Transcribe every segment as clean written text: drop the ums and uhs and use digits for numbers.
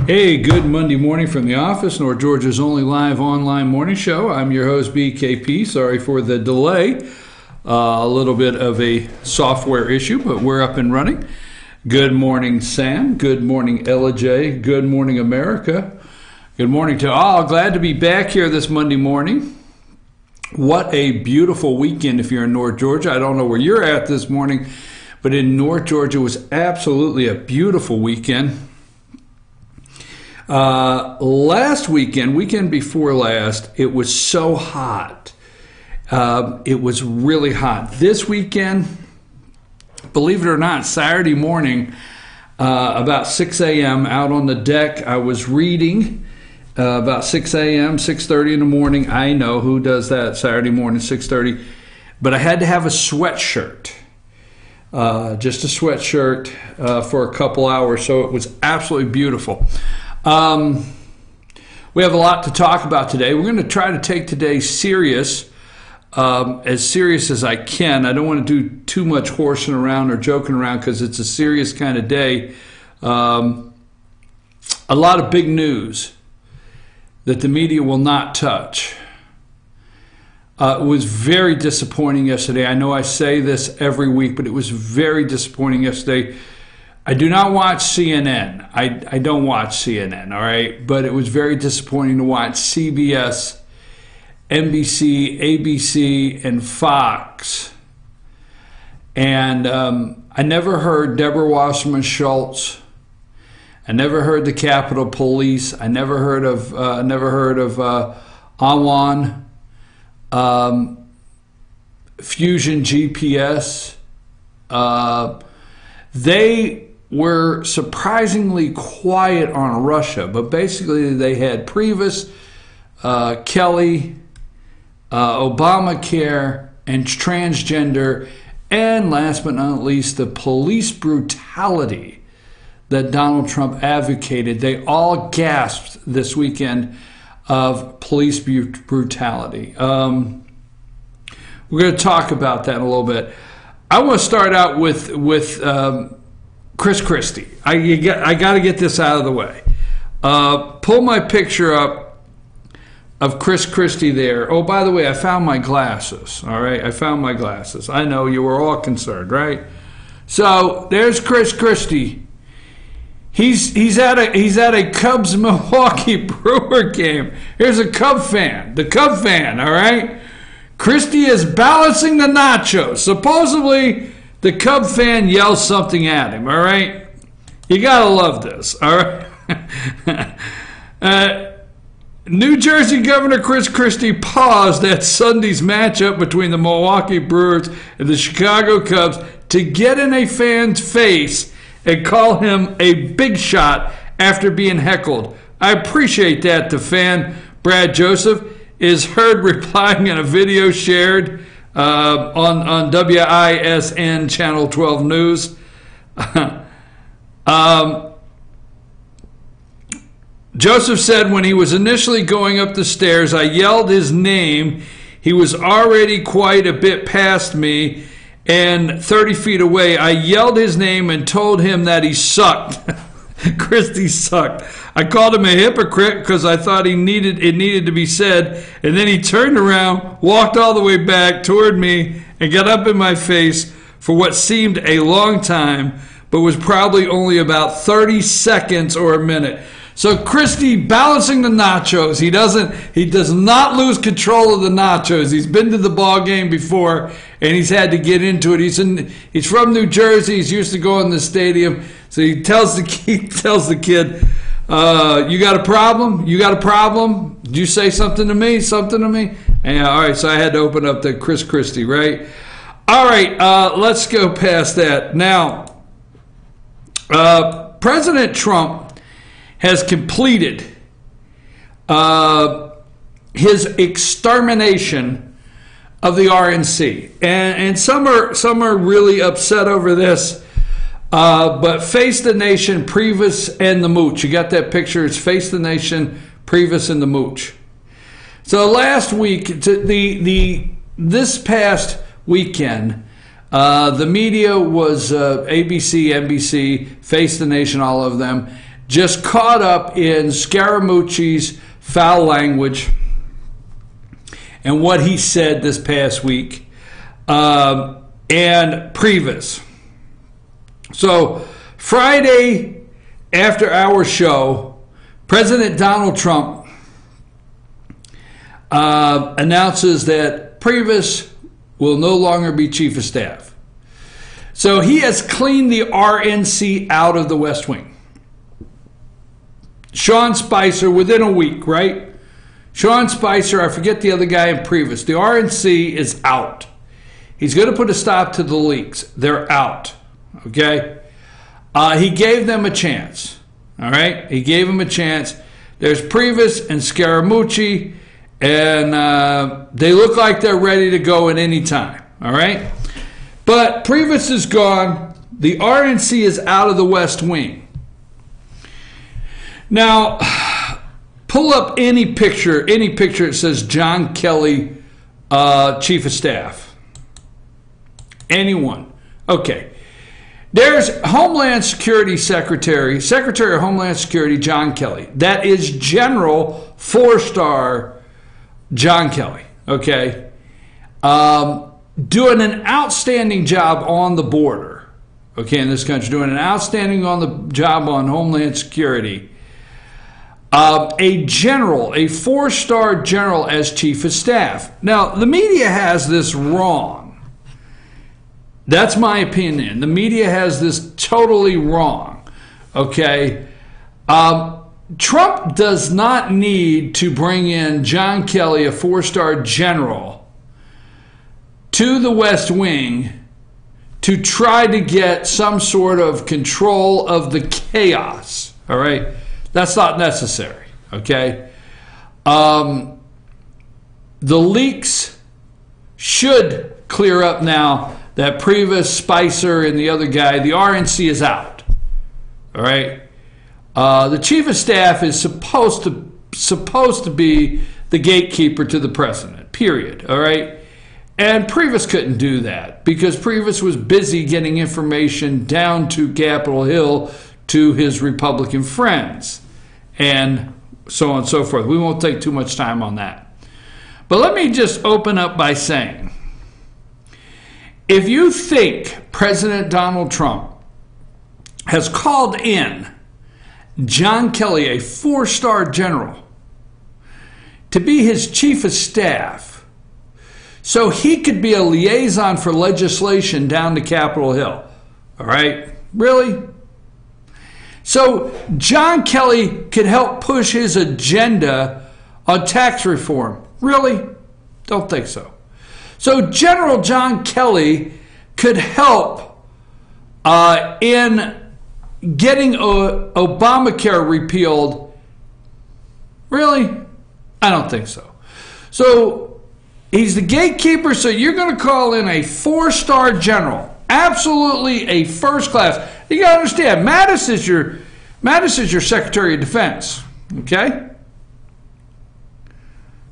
Hey, good Monday morning from the office, North Georgia's only live online morning show. I'm your host, BKP. Sorry for the delay. A little bit of a software issue, but we're up and running. Good morning, Sam. Good morning, Ella J. Good morning, America. Good morning to all. Glad to be back here this Monday morning. What a beautiful weekend if you're in North Georgia. I don't know where you're at this morning, but in North Georgia it was absolutely a beautiful weekend. Last weekend before last, it was so hot. It was really hot. This weekend, believe it or not, Saturday morning, about 6 a.m. out on the deck, I was reading about 6 a.m., 6:30 in the morning. I know who does that Saturday morning, 6:30. But I had to have a sweatshirt, just a sweatshirt for a couple hours, so it was absolutely beautiful. We have a lot to talk about today. We're going to try to take today serious as I can. I don't want to do too much horsing around or joking around because it's a serious kind of day. A lot of big news that the media will not touch. It was very disappointing yesterday. I know I say this every week, but it was very disappointing yesterday. I do not watch CNN. I don't watch CNN, all right? But it was very disappointing to watch CBS, NBC, ABC, and Fox. And I never heard Deborah Wasserman Schultz. I never heard the Capitol Police. I never heard of Awan, Fusion GPS. They were surprisingly quiet on Russia, but basically they had Priebus, Kelly, Obamacare, and transgender, and last but not least, the police brutality that Donald Trump advocated. They all gasped this weekend of police brutality. We're going to talk about that in a little bit. I want to start out with Chris Christie. I got to get this out of the way. Pull my picture up of Chris Christie there. Oh, by the way, I found my glasses. All right, I found my glasses. I know you were all concerned, right? So there's Chris Christie. He's at a Cubs Milwaukee Brewer game. Here's a Cub fan. The Cub fan. All right. Christie is balancing the nachos. Supposedly, the Cub fan yells something at him, all right? You got to love this, all right? New Jersey Governor Chris Christie paused at Sunday's matchup between the Milwaukee Brewers and the Chicago Cubs to get in a fan's face and call him a big shot after being heckled. I appreciate that. The fan, Brad Joseph, is heard replying in a video shared on WISN Channel 12 News. Joseph said, when he was initially going up the stairs, I yelled his name. He was already quite a bit past me and 30 feet away. I yelled his name and told him that he sucked. Christie sucked. I called him a hypocrite because I thought it needed to be said, and then he turned around, walked all the way back toward me, and got up in my face for what seemed a long time, but was probably only about 30 seconds or a minute. So Christie balancing the nachos. He does not lose control of the nachos. He's been to the ball game before, and he's had to get into it. He's from New Jersey. He's used to going to the stadium. So he tells the kid, you got a problem? You got a problem? Did you say something to me? Something to me? And, all right, so I had to open up the Chris Christie, right? All right, let's go past that. Now, President Trump has completed his extermination of the RNC. And some are really upset over this. But Face the Nation, Priebus, and the Mooch. You got that picture? It's Face the Nation, Priebus, and the Mooch. So last week, this past weekend, the media was ABC, NBC, Face the Nation, all of them. just caught up in Scaramucci's foul language and what he said this past week, and Priebus. So Friday after our show, President Donald Trump announces that Priebus will no longer be chief of staff. So he has cleaned the RNC out of the West Wing. Sean Spicer, within a week, right? Sean Spicer, I forget the other guy in Priebus. The RNC is out. He's going to put a stop to the leaks. They're out, okay? He gave them a chance, all right? He gave them a chance. There's Priebus and Scaramucci, and they look like they're ready to go at any time, all right? But Priebus is gone. The RNC is out of the West Wing. Now, pull up any picture that says John Kelly, Chief of Staff. Anyone. Okay. There's Homeland Security Secretary of Homeland Security, John Kelly. That is General 4-star John Kelly. Okay. Doing an outstanding job on the border. Okay, in this country. Doing an outstanding job on Homeland Security. A general, a 4-star general as chief of staff. Now, the media has this wrong. That's my opinion. The media has this totally wrong. Okay? Trump does not need to bring in John Kelly, a 4-star general, to the West Wing to try to get some sort of control of the chaos. All right? That's not necessary, okay? The leaks should clear up now that Priebus, Spicer, and the other guy, the RNC is out, all right? The chief of staff is supposed to be the gatekeeper to the president, period, all right? And Priebus couldn't do that because Priebus was busy getting information down to Capitol Hill to his Republican friends, and so on and so forth. We won't take too much time on that. But let me just open up by saying, if you think President Donald Trump has called in John Kelly, a 4-star general, to be his chief of staff so he could be a liaison for legislation down to Capitol Hill, all right? Really? So John Kelly could help push his agenda on tax reform. Really? Don't think so. So General John Kelly could help in getting Obamacare repealed. Really? I don't think so. So he's the gatekeeper, so you're going to call in a 4-star general. Absolutely a first class. You got to understand, Mattis is your Secretary of Defense, okay?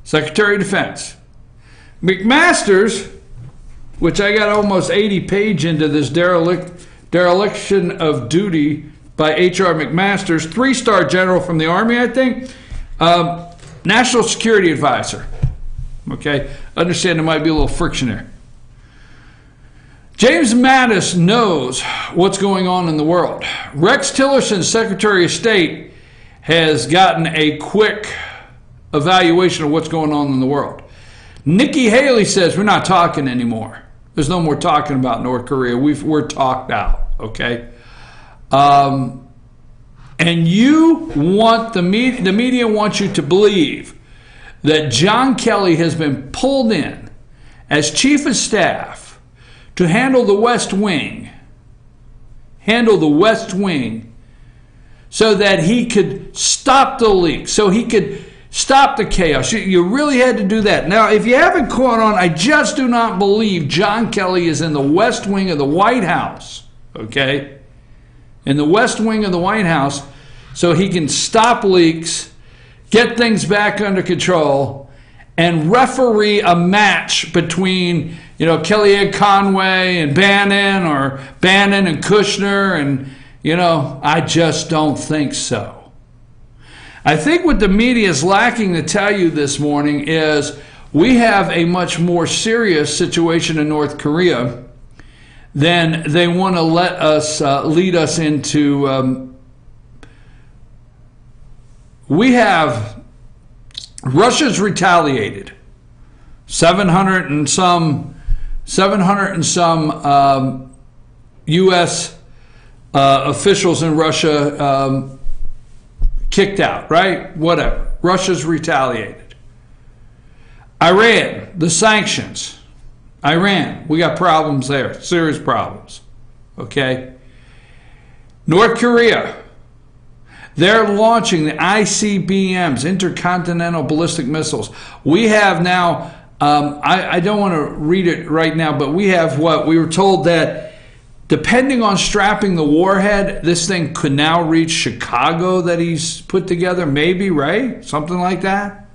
Secretary of Defense. McMaster's, which I got almost 80 pages into this dereliction of duty by H.R. McMaster's, 3-star general from the Army, I think, National Security Advisor, okay? Understand there might be a little friction there. James Mattis knows what's going on in the world. Rex Tillerson, Secretary of State, has gotten a quick evaluation of what's going on in the world. Nikki Haley says, we're not talking anymore. There's no more talking about North Korea. We're talked out, okay? And you want the media wants you to believe that John Kelly has been pulled in as chief of staff to handle the West Wing, so that he could stop the leak, so he could stop the chaos. You really had to do that. Now, if you haven't caught on, I just do not believe John Kelly is in the West Wing of the White House, okay? In the West Wing of the White House, so he can stop leaks, get things back under control, and referee a match between, Kellyanne Conway and Bannon, or Bannon and Kushner, and, You know, I just don't think so. I think what the media is lacking to tell you this morning is we have a much more serious situation in North Korea than they want to let us lead us into. We have Russia's retaliated. 700 and some U.S. Officials in Russia kicked out, right? Whatever. Russia's retaliated. Iran, the sanctions. Iran, we got problems there, serious problems. Okay? North Korea, they're launching the ICBMs, intercontinental ballistic missiles. We have now, I don't want to read it right now, but we have what? We were told that depending on strapping the warhead, this thing could now reach Chicago that he's put together, maybe, right? Something like that.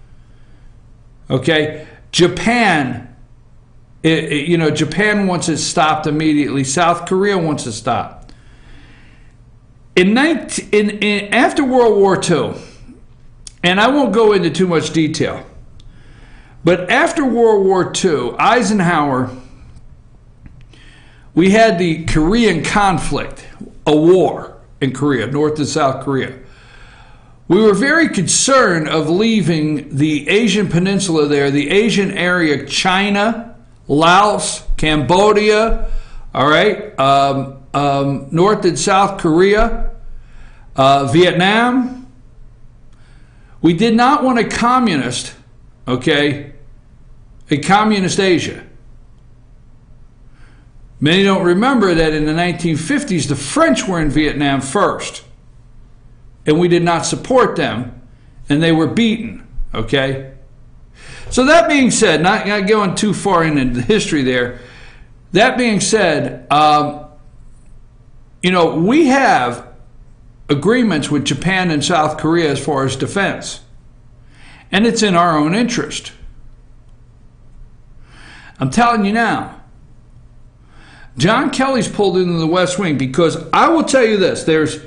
Okay? Japan, Japan wants it stopped immediately. South Korea wants it stopped. After World War II, and I won't go into too much detail, but after World War II, Eisenhower, we had the Korean conflict, a war in Korea, North and South Korea. We were very concerned of leaving the Asian peninsula there, the Asian area, China, Laos, Cambodia, all right, North and South Korea, Vietnam. We did not want a communist, okay, a communist Asia. Many don't remember that in the 1950s, the French were in Vietnam first, and we did not support them, and they were beaten, okay? So that being said, not going too far into the history there, that being said, we have agreements with Japan and South Korea as far as defense, and it's in our own interest. I'm telling you now, John Kelly's pulled into the West Wing because I will tell you this, there's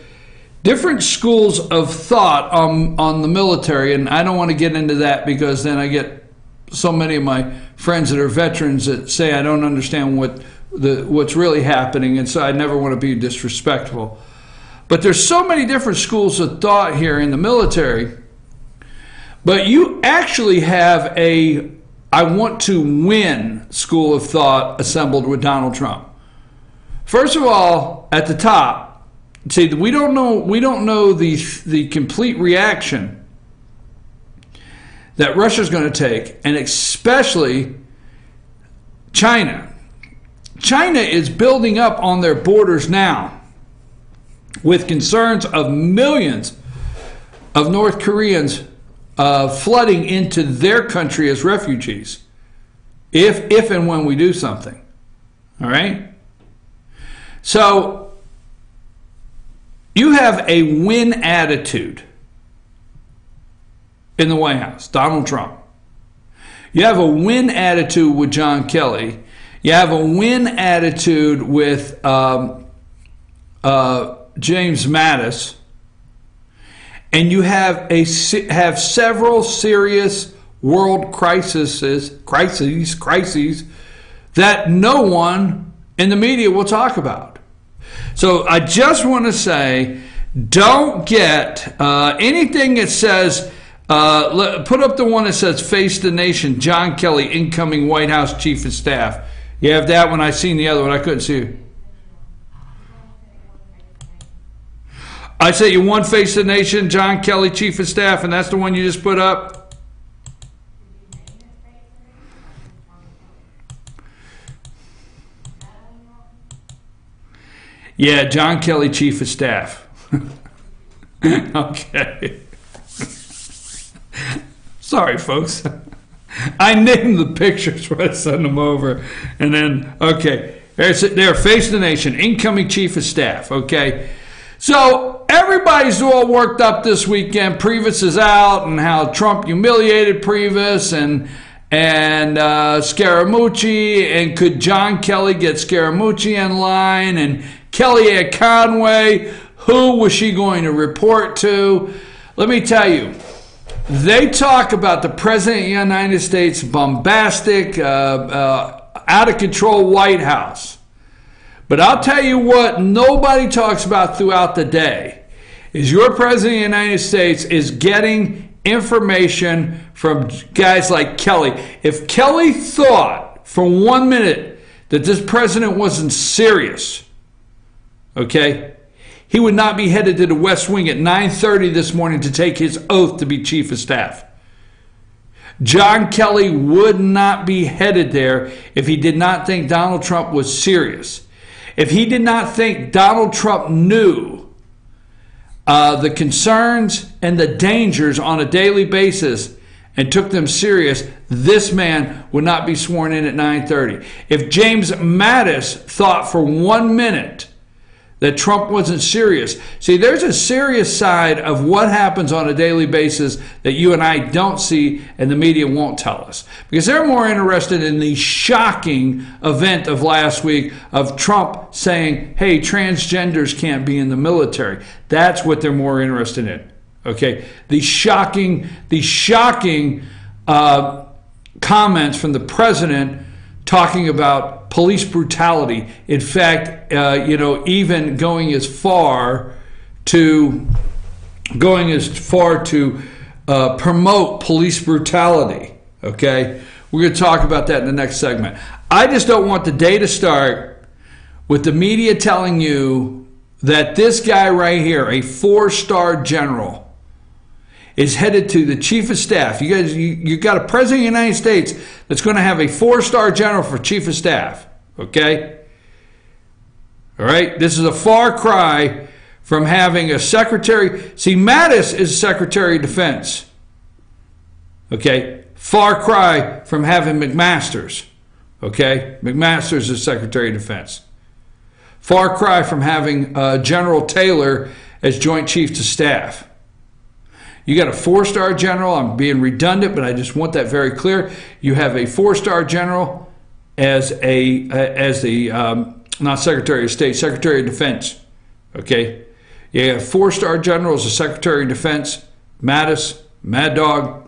different schools of thought on the military, and I don't want to get into that because then I get so many of my friends that are veterans that say I don't understand what's really happening, and so I never want to be disrespectful. But there's so many different schools of thought here in the military, but you actually have a I want to win school of thought assembled with Donald Trump. First of all, at the top, see, we don't know the complete reaction that Russia's going to take, and especially China. China is building up on their borders now with concerns of millions of North Koreans flooding into their country as refugees if and when we do something. All right? So you have a win attitude in the White House, Donald Trump. You have a win attitude with John Kelly. You have a win attitude with James Mattis, and you have several serious world crises that no one in the media will talk about. So I just want to say, don't get anything that says, put up the one that says "Face the Nation," John Kelly, incoming White House Chief of Staff. You have that one. I seen the other one. I couldn't see it. I say you want Face the Nation, John Kelly, Chief of Staff, and that's the one you just put up? Yeah, John Kelly, Chief of Staff. Okay. Sorry, folks. I named the pictures when I send them over. And then, okay. There, Face the Nation, incoming Chief of Staff, okay? So everybody's all worked up this weekend. Priebus is out, and how Trump humiliated Priebus and Scaramucci, and could John Kelly get Scaramucci in line, and Kellyanne Conway, Who was she going to report to? Let me tell you, they talk about the President of the United States' bombastic, out of control White House. But I'll tell you what nobody talks about throughout the day is your President of the United States is getting information from guys like Kelly. If Kelly thought for 1 minute that this president wasn't serious, okay, he would not be headed to the West Wing at 9:30 this morning to take his oath to be Chief of Staff. John Kelly would not be headed there if he did not think Donald Trump was serious. If he did not think Donald Trump knew the concerns and the dangers on a daily basis and took them serious, this man would not be sworn in at 9:30. If James Mattis thought for 1 minute that Trump wasn't serious. See, there's a serious side of what happens on a daily basis that you and I don't see and the media won't tell us. Because they're more interested in the shocking event of last week of Trump saying, hey, transgenders can't be in the military. That's what they're more interested in. Okay? The shocking comments from the president talking about police brutality. In fact, even going as far to promote police brutality. Okay, we're going to talk about that in the next segment. I just don't want the day to start with the media telling you that this guy right here, a 4-star general, is headed to the Chief of Staff. You guys, you got a President of the United States that's going to have a 4-star general for Chief of Staff. Okay? All right? This is a far cry from having a secretary. See, Mattis is Secretary of Defense. Okay? Far cry from having McMaster's. Okay? McMaster's is Secretary of Defense. Far cry from having General Taylor as Joint Chiefs of Staff. You got a 4-star general. I'm being redundant, but I just want that very clear. You have a 4-star general as the not Secretary of State, Secretary of Defense. Okay, you have 4-star general as the Secretary of Defense. Mattis, Mad Dog.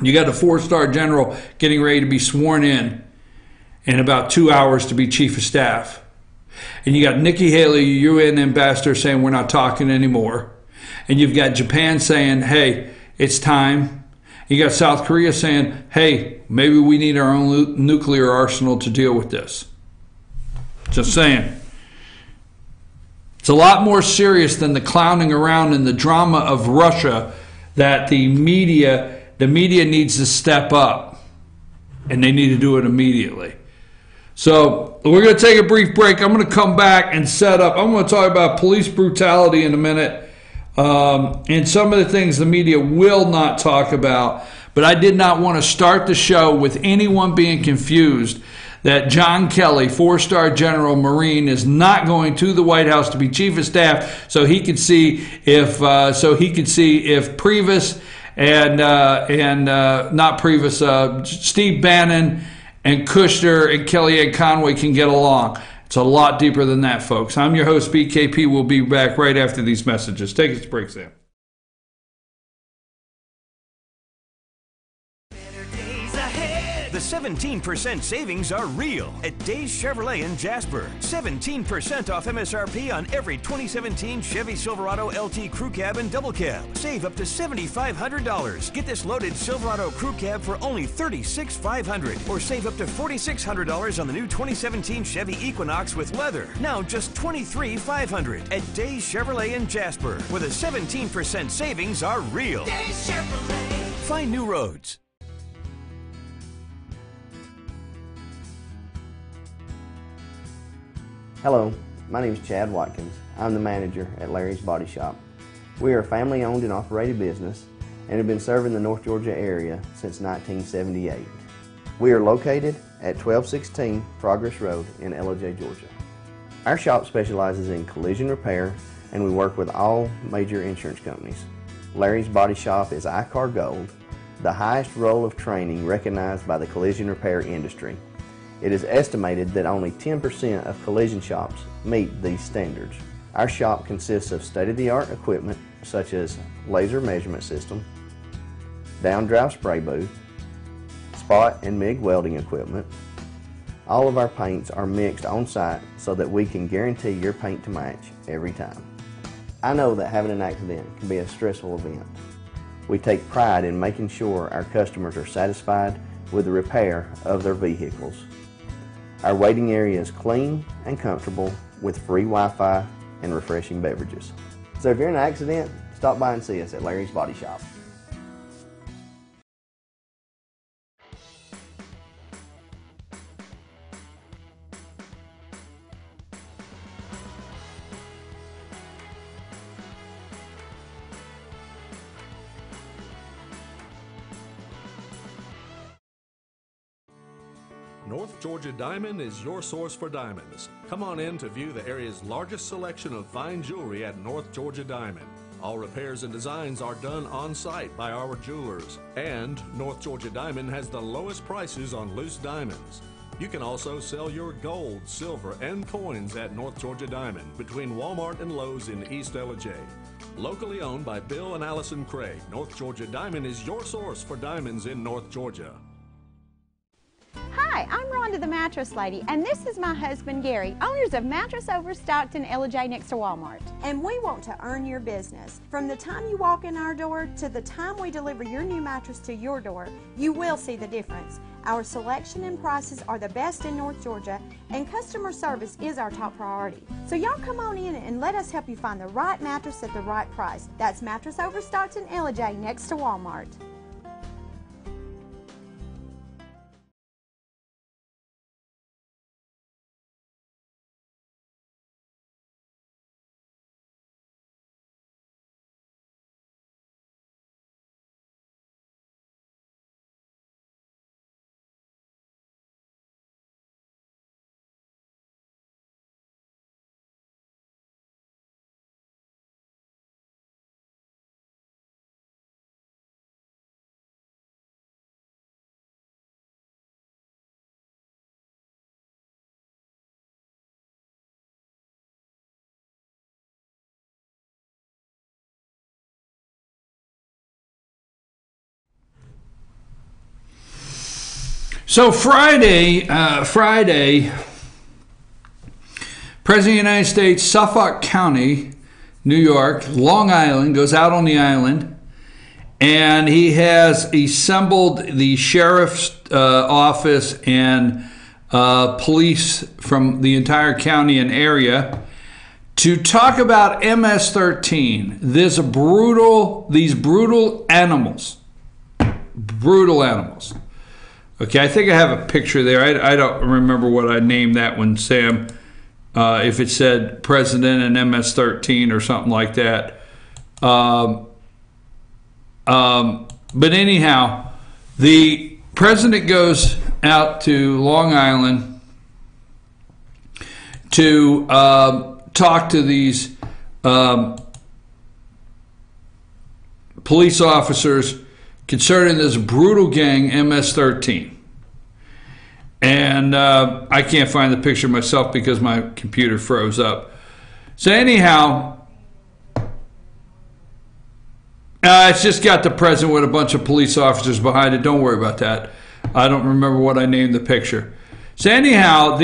You got a 4-star general getting ready to be sworn in about 2 hours to be Chief of Staff, and you got Nikki Haley, UN ambassador, saying we're not talking anymore. And you've got Japan saying, hey, it's time. You got South Korea saying, hey, maybe we need our own nuclear arsenal to deal with this. Just saying. It's a lot more serious than the clowning around and the drama of Russia that the media needs to step up. And they need to do it immediately. So we're going to take a brief break. I'm going to come back and set up. I'm going to talk about police brutality in a minute. And some of the things the media will not talk about, but I did not want to start the show with anyone being confused that John Kelly, 4-star General Marine, is not going to the White House to be Chief of Staff so he could see if Priebus and not Priebus, Steve Bannon and Kushner and Kellyanne Conway can get along. It's a lot deeper than that, folks. I'm your host, BKP. We'll be back right after these messages. Take us a break, Sam. The 17% savings are real at Days Chevrolet in Jasper. 17% off MSRP on every 2017 Chevy Silverado LT Crew Cab and Double Cab. Save up to $7,500. Get this loaded Silverado Crew Cab for only $36,500. Or save up to $4,600 on the new 2017 Chevy Equinox with leather. Now just $23,500 at Days Chevrolet in Jasper, where the 17% savings are real. Days Chevrolet. Find new roads. Hello, my name is Chad Watkins. I'm the manager at Larry's Body Shop. We are a family-owned and operated business and have been serving the North Georgia area since 1978. We are located at 1216 Progress Road in LOJ, Georgia. Our shop specializes in collision repair and we work with all major insurance companies. Larry's Body Shop is ICAR Gold, the highest role of training recognized by the collision repair industry. It is estimated that only 10% of collision shops meet these standards. Our shop consists of state-of-the-art equipment such as laser measurement system, down-drive spray booth, spot and MIG welding equipment. All of our paints are mixed on site so that we can guarantee your paint to match every time. I know that having an accident can be a stressful event. We take pride in making sure our customers are satisfied with the repair of their vehicles. Our waiting area is clean and comfortable with free Wi-Fi and refreshing beverages. So if you're in an accident, stop by and see us at Larry's Body Shop. North Georgia Diamond is your source for diamonds. Come on in to view the area's largest selection of fine jewelry at North Georgia Diamond. All repairs and designs are done on site by our jewelers. And North Georgia Diamond has the lowest prices on loose diamonds. You can also sell your gold, silver, and coins at North Georgia Diamond between Walmart and Lowe's in East Ellijay. Locally owned by Bill and Allison Craig, North Georgia Diamond is your source for diamonds in North Georgia. Hi, I'm Rhonda the Mattress Lady, and this is my husband Gary, owners of Mattress Overstocked in Ellijay next to Walmart. And we want to earn your business. From the time you walk in our door to the time we deliver your new mattress to your door, you will see the difference. Our selection and prices are the best in North Georgia, and customer service is our top priority. So y'all come on in and let us help you find the right mattress at the right price. That's Mattress Overstocked in Ellijay next to Walmart. So Friday, President of the United States, Suffolk County, New York, Long Island, goes out on the island, and he has assembled the sheriff's office and police from the entire county and area to talk about MS-13, these brutal animals. Okay, I think I have a picture there. I don't remember what I named that one, Sam. If it said President and MS-13 or something like that. But anyhow, the president goes out to Long Island to talk to these police officers concerning this brutal gang, MS-13. And I can't find the picture myself because my computer froze up. So anyhow, it's just got the president with a bunch of police officers behind it. Don't worry about that. I don't remember what I named the picture. So anyhow,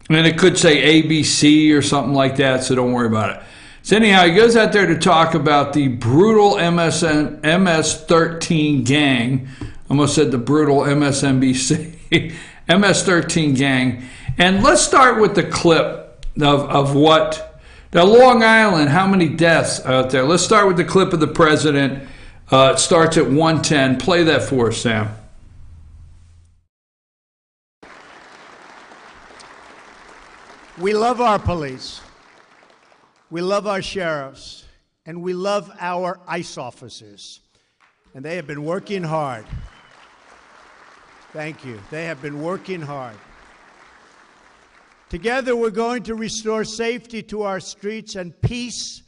and it could say ABC or something like that, so don't worry about it. So anyhow, he goes out there to talk about the brutal MS-13 gang. Almost said the brutal MSNBC. MS-13 gang. And let's start with the clip of what... Now, Long Island, how many deaths out there? Let's start with the clip of the president. It starts at 1:10. Play that for us, Sam. We love our police. We love our sheriffs. And we love our ICE officers. And they have been working hard. Thank you. They have been working hard. Together, we're going to restore safety to our streets and peace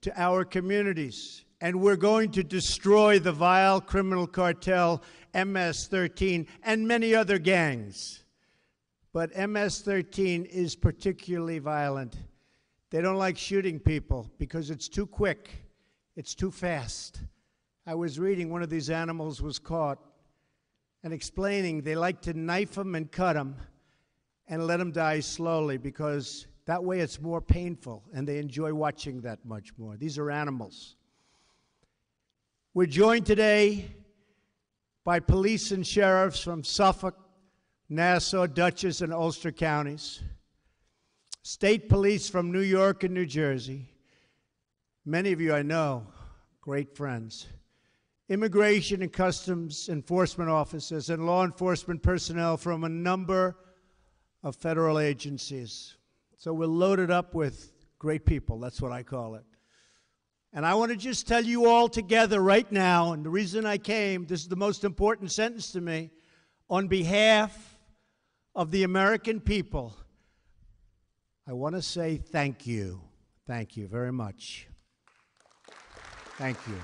to our communities. And we're going to destroy the vile criminal cartel MS-13 and many other gangs. but MS-13 is particularly violent. They don't like shooting people because it's too quick. It's too fast. I was reading one of these animals was caught and explaining they like to knife them and cut them and let them die slowly because that way it's more painful and they enjoy watching that much more. These are animals. We're joined today by police and sheriffs from Suffolk, Nassau, Dutchess, and Ulster counties, state police from New York and New Jersey. Many of you I know, great friends. Immigration and Customs Enforcement officers and law enforcement personnel from a number of federal agencies. So we're loaded up with great people, that's what I call it. And I want to just tell you all together right now, and the reason I came, this is the most important sentence to me, on behalf of the American people, I want to say thank you. Thank you very much. Thank you.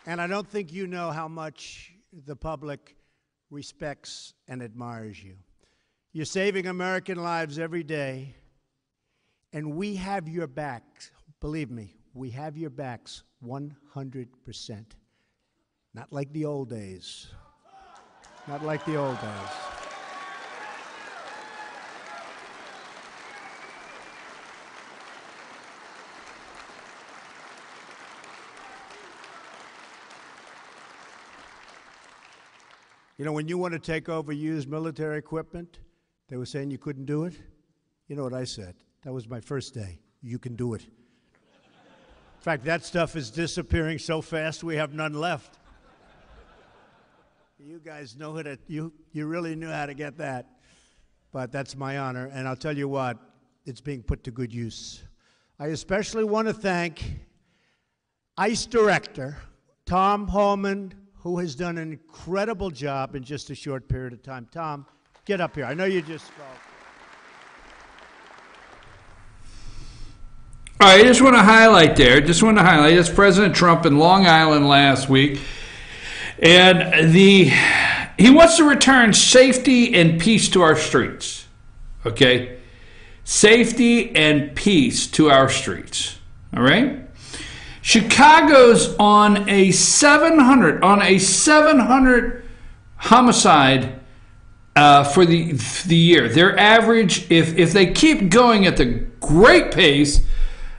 And I don't think you know how much the public respects and admires you. You're saving American lives every day, and we have your backs. Believe me, we have your backs 100%. Not like the old days. Not like the old days. You know, when you want to take over used military equipment, they were saying you couldn't do it. You know what I said? That was my first day. You can do it. In fact, that stuff is disappearing so fast we have none left. You guys know it. You really knew how to get that. But that's my honor, and I'll tell you what, it's being put to good use. I especially want to thank ICE Director Tom Holman, who has done an incredible job in just a short period of time. Tom, get up here. I know you just spoke. All right, I just want to highlight that's President Trump in Long Island last week. And he wants to return safety and peace to our streets. Okay? Safety and peace to our streets. All right? Chicago's on a 700 homicide for the year. Their average, if they keep going at the great pace,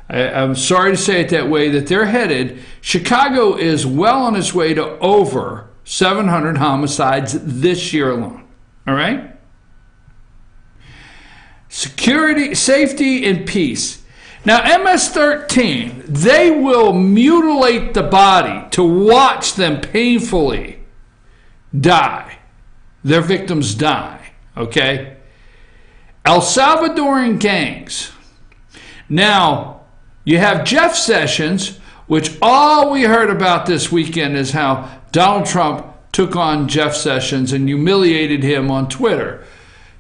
I'm sorry to say it that way, that they're headed, Chicago is well on its way to over 700 homicides this year alone. All right? Security, safety, and peace. Now, MS-13, they will mutilate the body to watch them painfully die. Their victims die, okay? El Salvadoran gangs. Now, you have Jeff Sessions, which all we heard about this weekend is how Donald Trump took on Jeff Sessions and humiliated him on Twitter.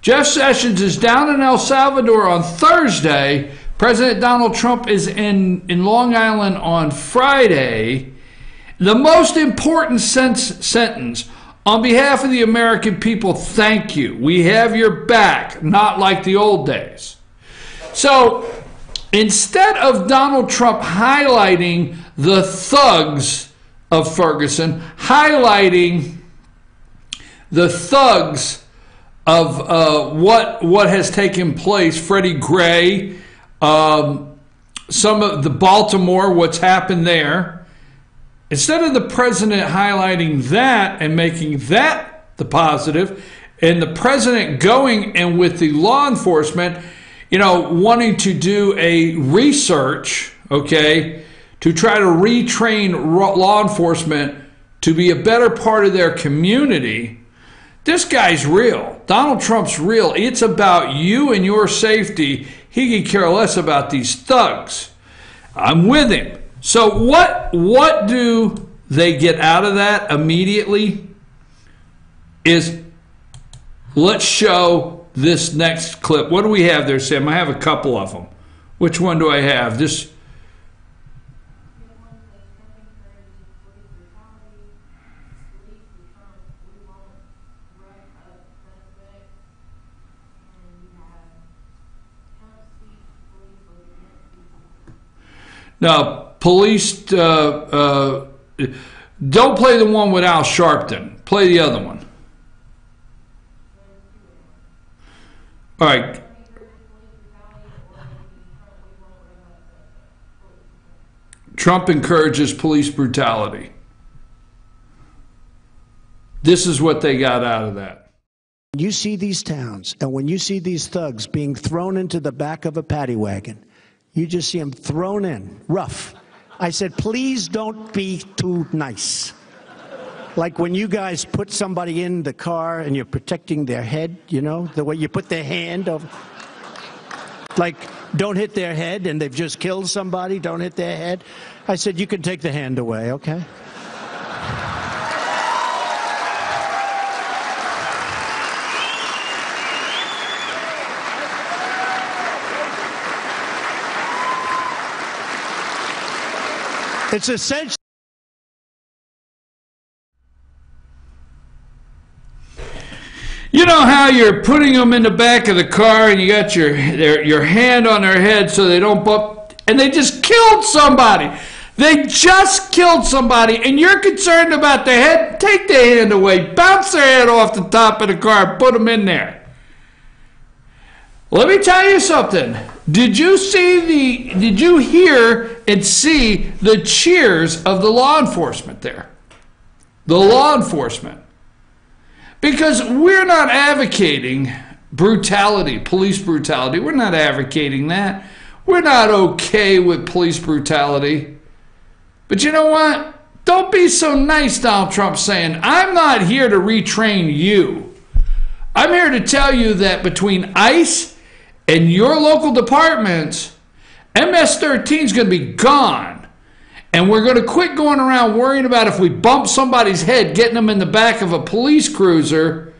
Jeff Sessions is down in El Salvador on Thursday. President Donald Trump is in Long Island on Friday. The most important sentence, on behalf of the American people, thank you. We have your back, not like the old days. So instead of Donald Trump highlighting the thugs of Ferguson, highlighting the thugs of what has taken place, Freddie Gray, some of the Baltimore, what's happened there. Instead of the president highlighting that and making that the positive, and the president going and with the law enforcement, you know, wanting to do a research, okay, to try to retrain law enforcement to be a better part of their community. This guy's real. Donald Trump's real. It's about you and your safety. He can care less about these thugs. I'm with him. So what do they get out of that immediately? is, let's show this next clip. What do we have there, Sam? I have a couple of them. Which one do I have? This. Now, police, don't play the one with Al Sharpton. Play the other one. All right. Trump encourages police brutality. This is what they got out of that. You see these towns, and when you see these thugs being thrown into the back of a paddy wagon, you just see them thrown in, rough. I said, please don't be too nice. Like when you guys put somebody in the car and you're protecting their head, you know, the way you put their hand over. Like, don't hit their head, and they've just killed somebody, don't hit their head. I said, you can take the hand away, okay? It's essential. You know how you're putting them in the back of the car and you got your hand on their head so they don't bump, and they just killed somebody. They just killed somebody, and you're concerned about their head? Take their hand away. Bounce their head off the top of the car and put them in there. Let me tell you something. Did you hear and see the cheers of the law enforcement there? The law enforcement. Because we're not advocating brutality, police brutality. We're not advocating that. We're not okay with police brutality. But you know what? Don't be so nice, Donald Trump, saying, I'm not here to retrain you. I'm here to tell you that between ICE and your local departments, MS-13 is going to be gone. And we're going to quit going around worrying about if we bump somebody's head, getting them in the back of a police cruiser,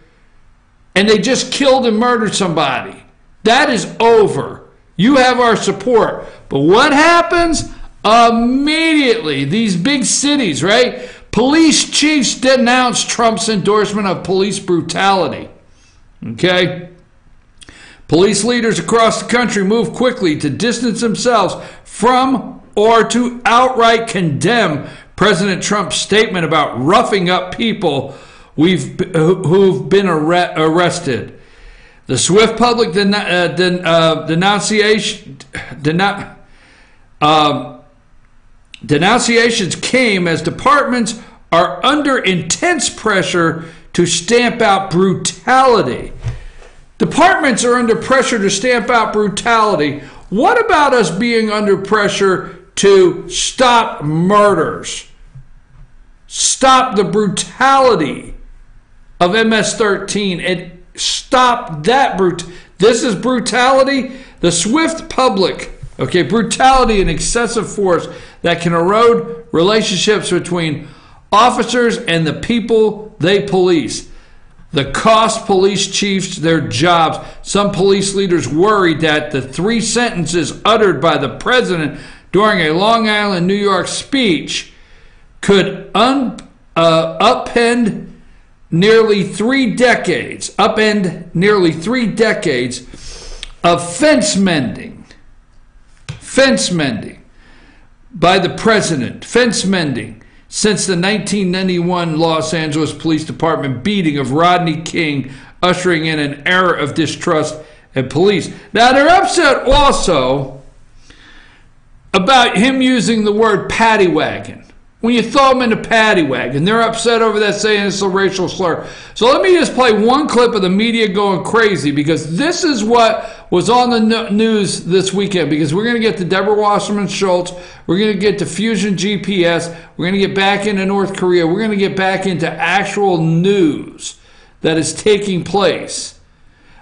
and they just killed and murdered somebody. That is over. You have our support. But what happens? Immediately, these big cities, right? Police chiefs denounce Trump's endorsement of police brutality. Okay? Police leaders across the country move quickly to distance themselves from or to outright condemn President Trump's statement about roughing up people who've been arrested. The swift public denunciations came as departments are under intense pressure to stamp out brutality. Departments are under pressure to stamp out brutality. What about us being under pressure to stop murders? Stop the brutality of MS-13 and stop that This is brutality. The swift public, okay, brutality and excessive force that can erode relationships between officers and the people they police. The cost police chiefs their jobs. Some police leaders worried that the 3 sentences uttered by the president during a Long Island, New York speech could upend nearly 3 decades of fence mending by the president. Fence mending since the 1991 Los Angeles Police Department beating of Rodney King, ushering in an era of distrust in police. Now, they're upset also about him using the word paddy wagon. When you throw them in a paddy wagon, they're upset over that, saying it's a racial slur. So let me just play one clip of the media going crazy, because this is what was on the news this weekend, because we're going to get to Deborah Wasserman Schultz, we're going to get to Fusion GPS, we're going to get back into North Korea, we're going to get back into actual news that is taking place.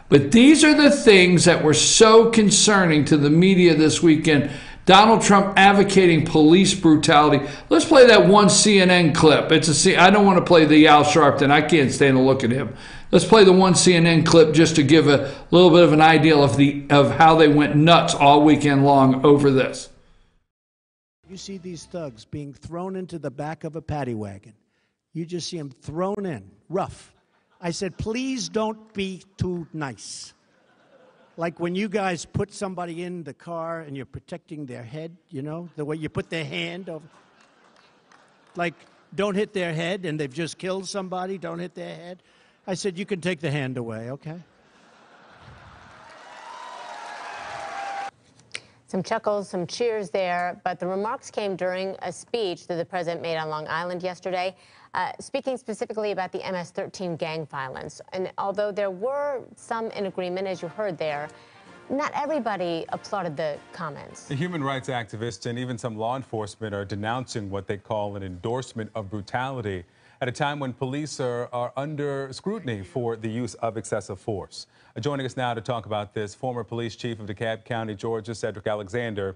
But these are the things that were so concerning to the media this weekend, Donald Trump advocating police brutality. Let's play that one CNN clip. I don't want to play the Al Sharpton. I can't stand to look at him. Let's play the one CNN clip just to give a little bit of an idea of how they went nuts all weekend long over this. You see these thugs being thrown into the back of a paddy wagon. You just see them thrown in, rough. I said, please don't be too nice. Like when you guys put somebody in the car and you're protecting their head, you know, the way you put their hand over. Like, don't hit their head, and they've just killed somebody, don't hit their head. I said, you can take the hand away, okay? Some chuckles, some cheers there, but the remarks came during a speech that the president made on Long Island yesterday, speaking specifically about the MS-13 gang violence. And although there were some in agreement, as you heard there, not everybody applauded the comments. The human rights activists and even some law enforcement are denouncing what they call an endorsement of brutality at a time when police are under scrutiny for the use of excessive force. Joining us now to talk about this, former police chief of DeKalb County, Georgia, Cedric Alexander.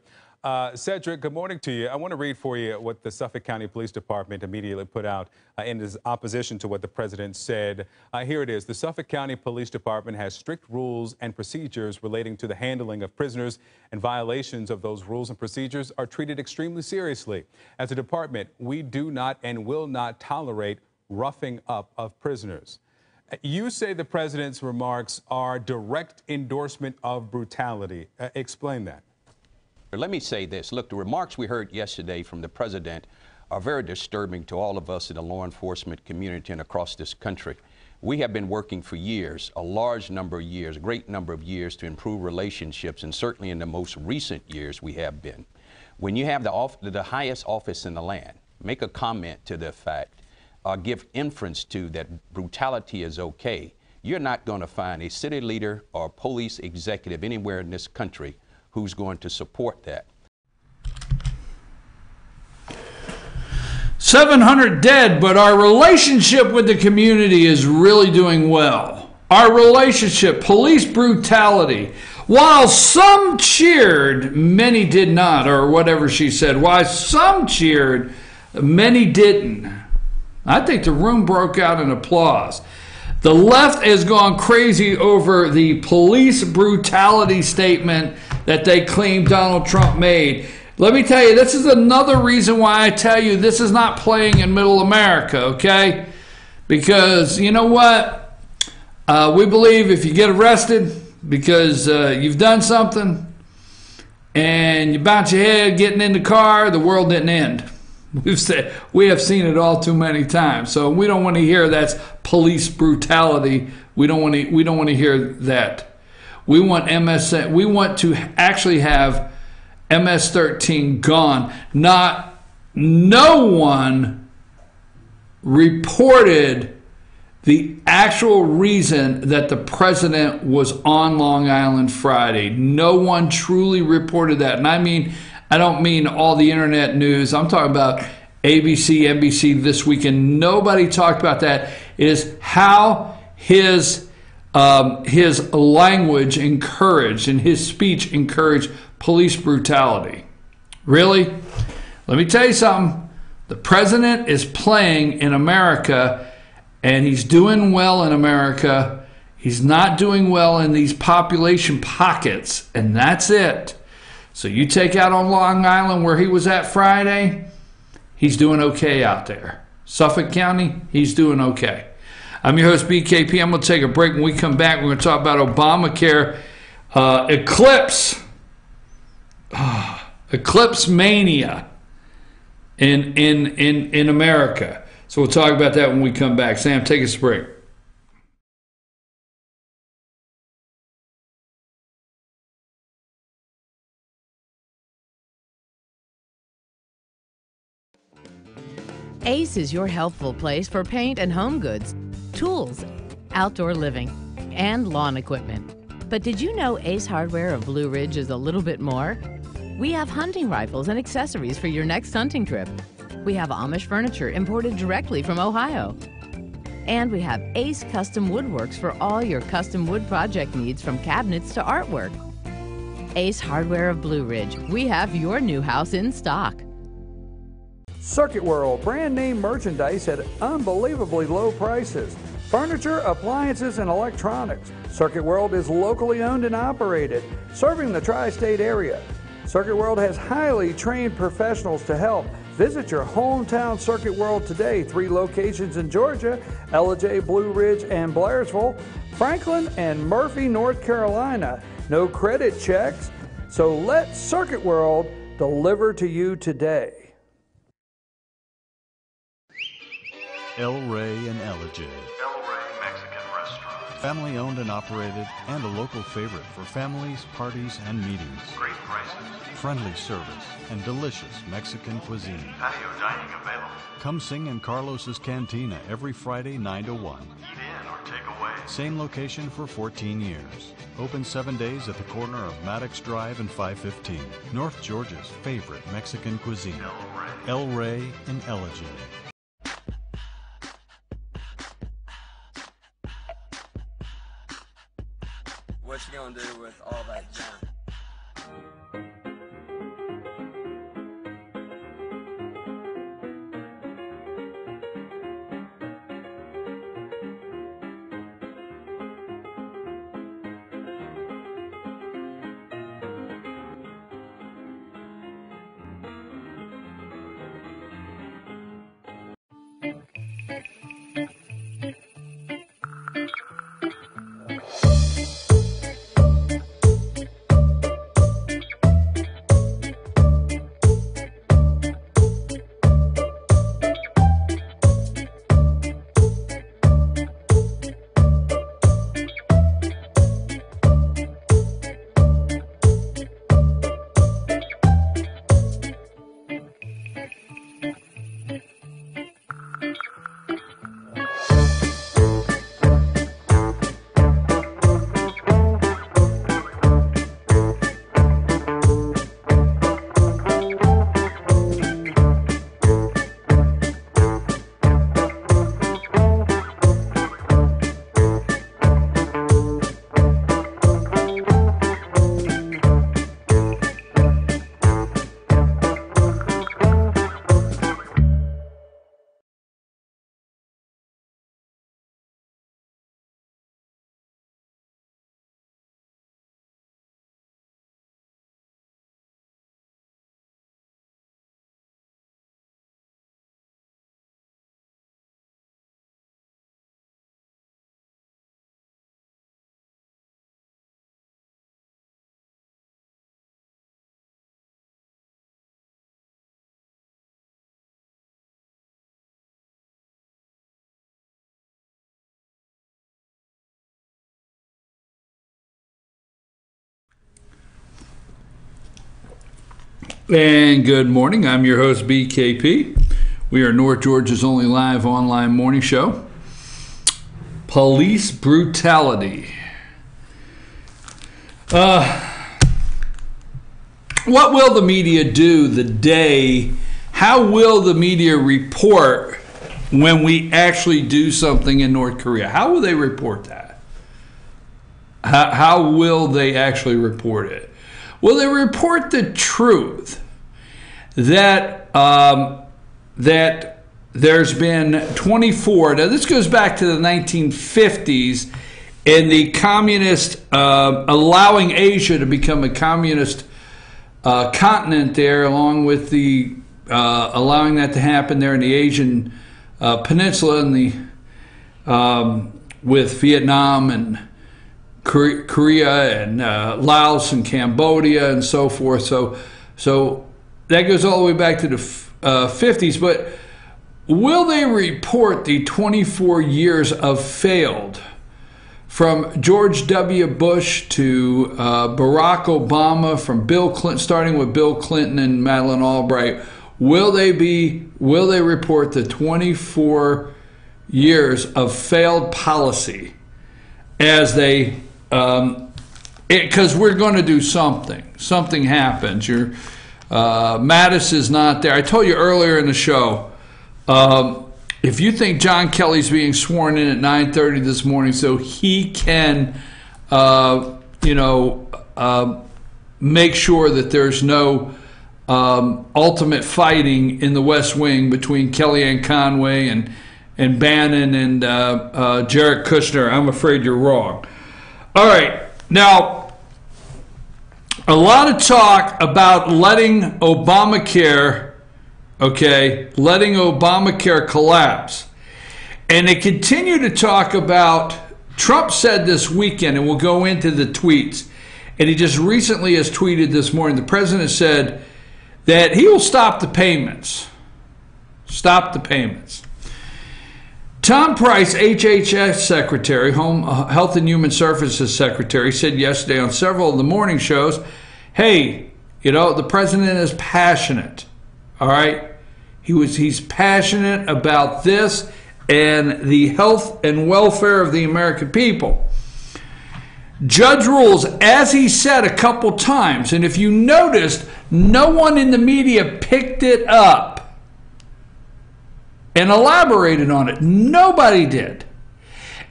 Cedric, good morning to you. I want to read for you what the Suffolk County Police Department immediately put out in his opposition to what the president said. Here it is. The Suffolk County Police Department has strict rules and procedures relating to the handling of prisoners, and violations of those rules and procedures are treated extremely seriously. As a department, we do not and will not tolerate roughing up of prisoners. You say the president's remarks are direct endorsement of brutality. Explain that. Let me say this. Look, the remarks we heard yesterday from the president are very disturbing to all of us in the law enforcement community and across this country. We have been working for years, a large number of years, a great number of years, to improve relationships, and certainly in the most recent years we have been. When you have the highest office in the land, make a comment to the fact, give inference to that brutality is okay, you're not going to find a city leader or police executive anywhere in this country who's going to support that. 700 dead, but our relationship with the community is really doing well. Our relationship, police brutality, while some cheered, many did not, or whatever she said. While some cheered, many didn't. I think the room broke out in applause. The left has gone crazy over the police brutality statement that they claim Donald Trump made. Let me tell you, this is another reason why I tell you this is not playing in middle America, okay? Because you know what? We believe if you get arrested because you've done something and you bounce your head getting in the car, the world didn't end. We have seen it all too many times. So we don't want to hear that's police brutality. We don't want to hear that. We want to actually have MS-13 gone. No one reported the actual reason that the president was on Long Island Friday. No one truly reported that. And I don't mean all the internet news. I'm talking about ABC, NBC This Weekend. Nobody talked about that. It is how his language encouraged and his speech encouraged police brutality. Really? Let me tell you something. The president is playing in America, and he's doing well in America. He's not doing well in these population pockets, and that's it. So you take out on Long Island where he was at Friday, he's doing okay out there. Suffolk County, he's doing okay. I'm your host, BKP. I'm going to take a break. When we come back, we're going to talk about Obamacare eclipse mania in America. So we'll talk about that when we come back. Sam, take us a break. Ace is your helpful place for paint and home goods, tools, outdoor living, and lawn equipment. But did you know Ace Hardware of Blue Ridge is a little bit more? We have hunting rifles and accessories for your next hunting trip. We have Amish furniture imported directly from Ohio. And we have Ace Custom Woodworks for all your custom wood project needs, from cabinets to artwork. Ace Hardware of Blue Ridge. We have your new house in stock. Circuit World, brand name merchandise at unbelievably low prices. Furniture, appliances, and electronics. Circuit World is locally owned and operated, serving the tri-state area. Circuit World has highly trained professionals to help. Visit your hometown Circuit World today. 3 locations in Georgia, Ellijay, Blue Ridge, and Blairsville, Franklin, and Murphy, North Carolina. No credit checks, so let Circuit World deliver to you today. El Rey and Ellijay. El Rey Mexican Restaurant. Family owned and operated and a local favorite for families, parties, and meetings. Great prices. Friendly service and delicious Mexican cuisine. Patio dining available. Come sing in Carlos's Cantina every Friday 9 to 1. Eat in or take away. Same location for 14 years. Open 7 days at the corner of Maddox Drive and 515. North Georgia's favorite Mexican cuisine. El Rey and Ellijay. What you gonna do with all that junk? And good morning. I'm your host, BKP. We are North Georgia's only live online morning show. Police brutality. What will the media do the day? How will the media report when we actually do something in North Korea? How will they report that? How will they actually report it? Will they report the truth that that there's been 24? Now this goes back to the 1950s, and the communist allowing Asia to become a communist continent there, along with the allowing that to happen there in the Asian peninsula, and the with Vietnam and Korea and Laos and Cambodia and so forth. So that goes all the way back to the 50s. But will they report the 24 years of failed, from George W. Bush to Barack Obama, from Bill Clinton, starting with Bill Clinton and Madeleine Albright? Will they report the 24 years of failed policy as they? Because we're going to do something. Something happens. Mattis is not there. I told you earlier in the show, if you think John Kelly's being sworn in at 9:30 this morning so he can, make sure that there's no ultimate fighting in the West Wing between Kellyanne Conway and Bannon and Jared Kushner. I'm afraid you're wrong. All right. Now, a lot of talk about letting Obamacare, letting Obamacare collapse. And they continue to talk about, Trump said this weekend, and we'll go into the tweets, and he just recently has tweeted this morning, the president said that he will stop the payments. Stop the payments. Tom Price, HHS Secretary, Health and Human Services Secretary, said yesterday on several of the morning shows, hey, the president is passionate, all right? He's passionate about this and the health and welfare of the American people. Judge rules, as he said a couple times, and if you noticed, no one in the media picked it up and elaborated on it. Nobody did.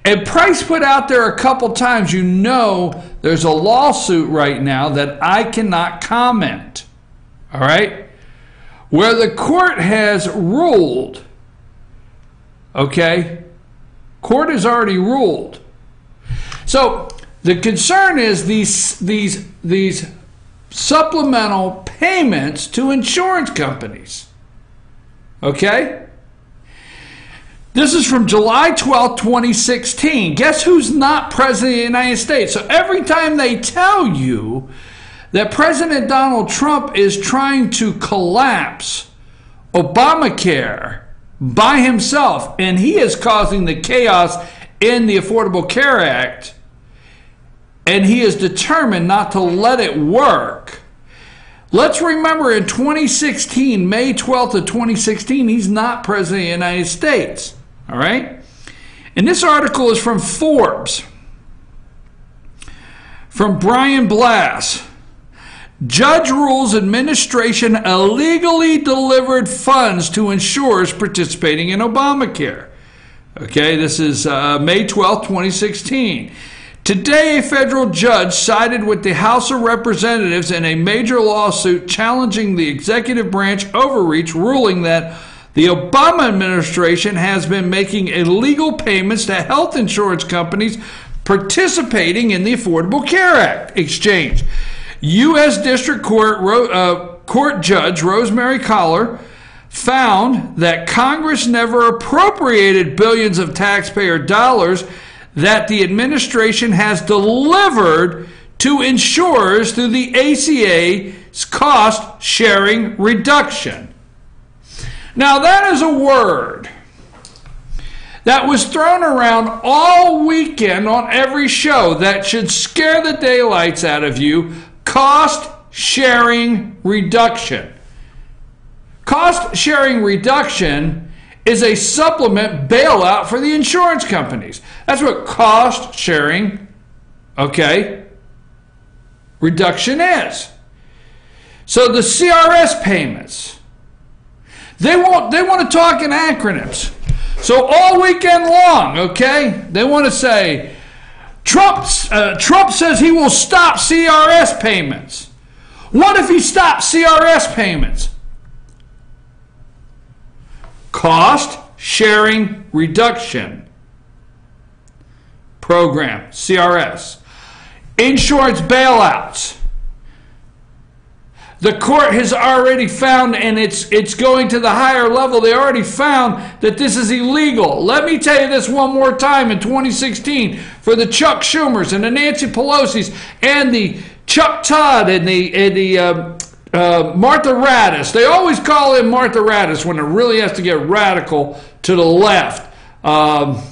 And Price put out there a couple times, there's a lawsuit right now that I cannot comment, all right, where the court has ruled, court has already ruled. So the concern is these supplemental payments to insurance companies. This is from July 12, 2016. Guess who's not president of the United States? So every time they tell you that President Donald Trump is trying to collapse Obamacare by himself, and he is causing the chaos in the Affordable Care Act, and he is determined not to let it work. Let's remember in 2016, May 12th of 2016, he's not president of the United States. All right? And this article is from Forbes, from Brian Blass. Judge rules administration illegally delivered funds to insurers participating in Obamacare. This is May 12, 2016. Today, a federal judge sided with the House of Representatives in a major lawsuit challenging the executive branch overreach, ruling that the Obama administration has been making illegal payments to health insurance companies participating in the Affordable Care Act exchange. U.S. District Court Judge Rosemary Collar found that Congress never appropriated billions of taxpayer dollars that the administration has delivered to insurers through the ACA's cost-sharing reduction. Now, that is a word that was thrown around all weekend on every show that should scare the daylights out of you. Cost-sharing reduction. Cost-sharing reduction is a supplement bailout for the insurance companies. That's what cost-sharing, reduction is. So the CRS payments, they want to talk in acronyms. So all weekend long, they want to say, Trump says he will stop CRS payments. What if he stops CRS payments? Cost Sharing Reduction Program, CRS. Insurance bailouts. The court has already found, and it's going to the higher level, they already found that this is illegal. Let me tell you this one more time. In 2016, for the Chuck Schumers and the Nancy Pelosi's and the Chuck Todd and the Martha Raddatz. They always call him Martha Raddatz when it really has to get radical to the left. When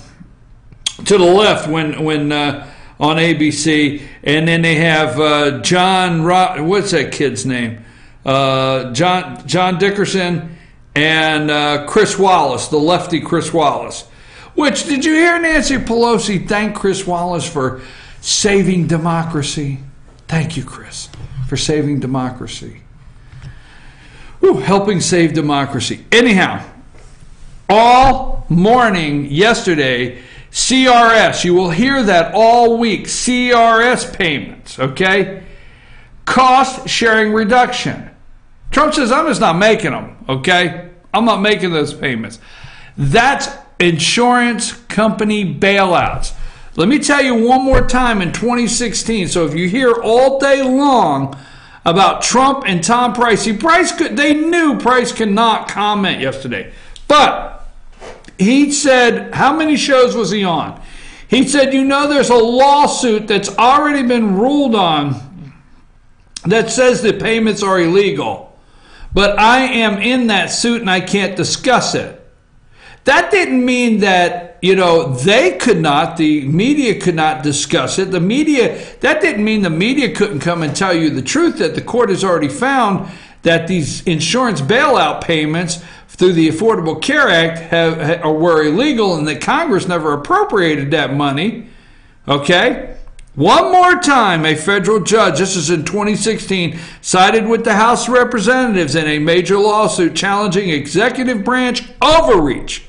on ABC, and then they have what's that kid's name? John Dickerson and Chris Wallace, the lefty Chris Wallace. Which, did you hear Nancy Pelosi thank Chris Wallace for saving democracy? Thank you, Chris, for saving democracy. Helping save democracy. Anyhow, all morning yesterday, CRS, you will hear that all week, CRS payments, cost sharing reduction. Trump says, I'm just not making them, okay? I'm not making those payments. That's insurance company bailouts. Let me tell you one more time in 2016. So if you hear all day long about Trump and Tom Price, they knew Price could not comment yesterday. But he said, how many shows was he on? He said, there's a lawsuit that's already been ruled on that says the payments are illegal. But I am in that suit and I can't discuss it. That didn't mean that, they could not, the media could not discuss it. That didn't mean the media couldn't come and tell you the truth, that the court has already found that these insurance bailout payments through the Affordable Care Act were illegal and that Congress never appropriated that money. Okay? One more time, a federal judge, this is in 2016, sided with the House of Representatives in a major lawsuit challenging executive branch overreach.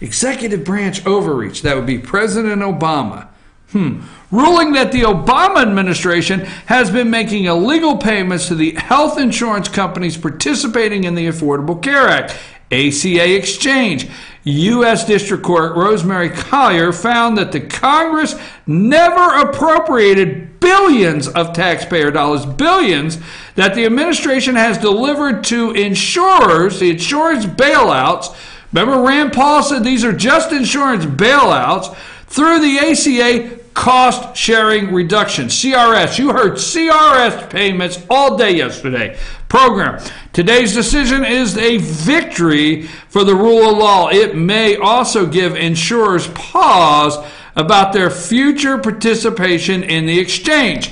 Executive branch overreach. That would be President Obama. Ruling that the Obama administration has been making illegal payments to the health insurance companies participating in the Affordable Care Act, ACA exchange. U.S. District Court Rosemary Collier found that the Congress never appropriated billions of taxpayer dollars, billions, that the administration has delivered to insurers, the insurance bailouts. Remember, Rand Paul said these are just insurance bailouts through the ACA cost sharing reduction, CRS. You heard CRS payments all day yesterday. Program. Today's decision is a victory for the rule of law. It may also give insurers pause about their future participation in the exchange.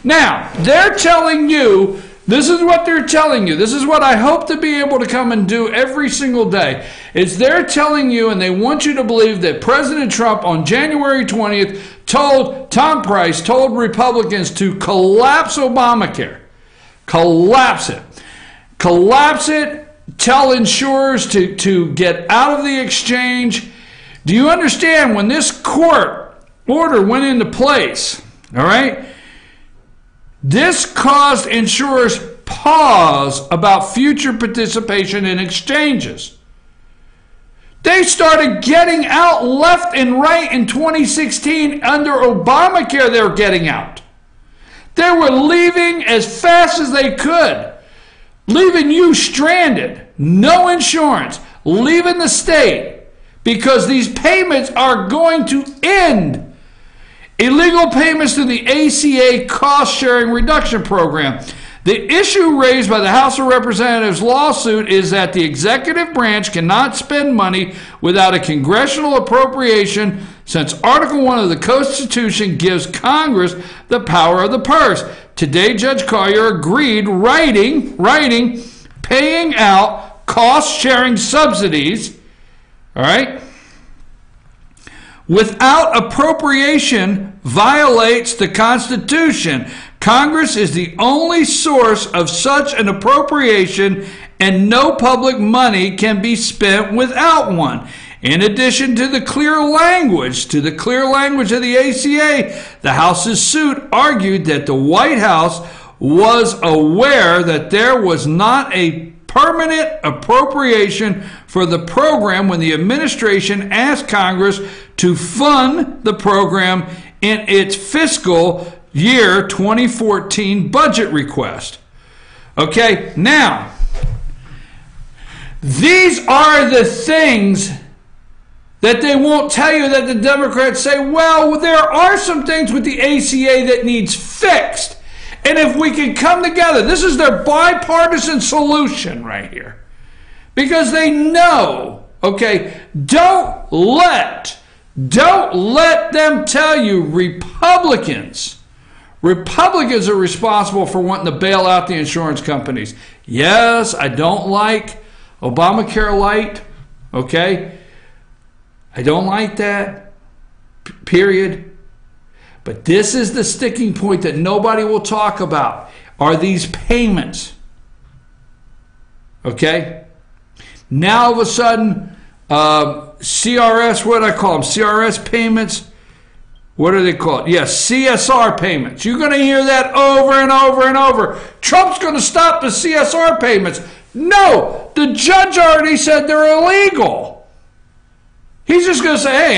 Now, they're telling you, this is what they're telling you. This is what I hope to be able to come and do every single day. Is they're telling you, and they want you to believe that President Trump on January 20th Tom Price told Republicans to collapse Obamacare. Collapse it. Collapse it. Tell insurers to get out of the exchange. Do you understand when this court order went into place, all right, this caused insurers pause about future participation in exchanges. They started getting out left and right in 2016. Under Obamacare, they were getting out. They were leaving as fast as they could, leaving you stranded, no insurance, leaving the state because these payments are going to end. Illegal payments to the ACA cost-sharing reduction program. The issue raised by the House of Representatives lawsuit is that the executive branch cannot spend money without a congressional appropriation, since Article 1 of the Constitution gives Congress the power of the purse. Today, Judge Collier agreed, writing, paying out cost-sharing subsidies, all right, without appropriation violates the Constitution. Congress is the only source of such an appropriation, and no public money can be spent without one. In addition to the clear language of the ACA, the House's suit argued that the White House was aware that there was not a permanent appropriation for the program when the administration asked Congress to fund the program in its fiscal year 2014 budget request. Okay, now, these are the things that they won't tell you, that the Democrats say, well, there are some things with the ACA that needs fixed. And if we can come together, this is their bipartisan solution right here. Because they know, okay, don't let them tell you Republicans are responsible for wanting to bail out the insurance companies. Yes, I don't like Obamacare Light, okay? I don't like that, period. But this is the sticking point that nobody will talk about, are these payments. Okay? Now all of a sudden, CRS, what do I call them? CRS payments what are they called? Yes, CSR payments. You're going to hear that over and over and over. Trump's going to stop the CSR payments. No, the judge already said they're illegal. He's just going to say, hey,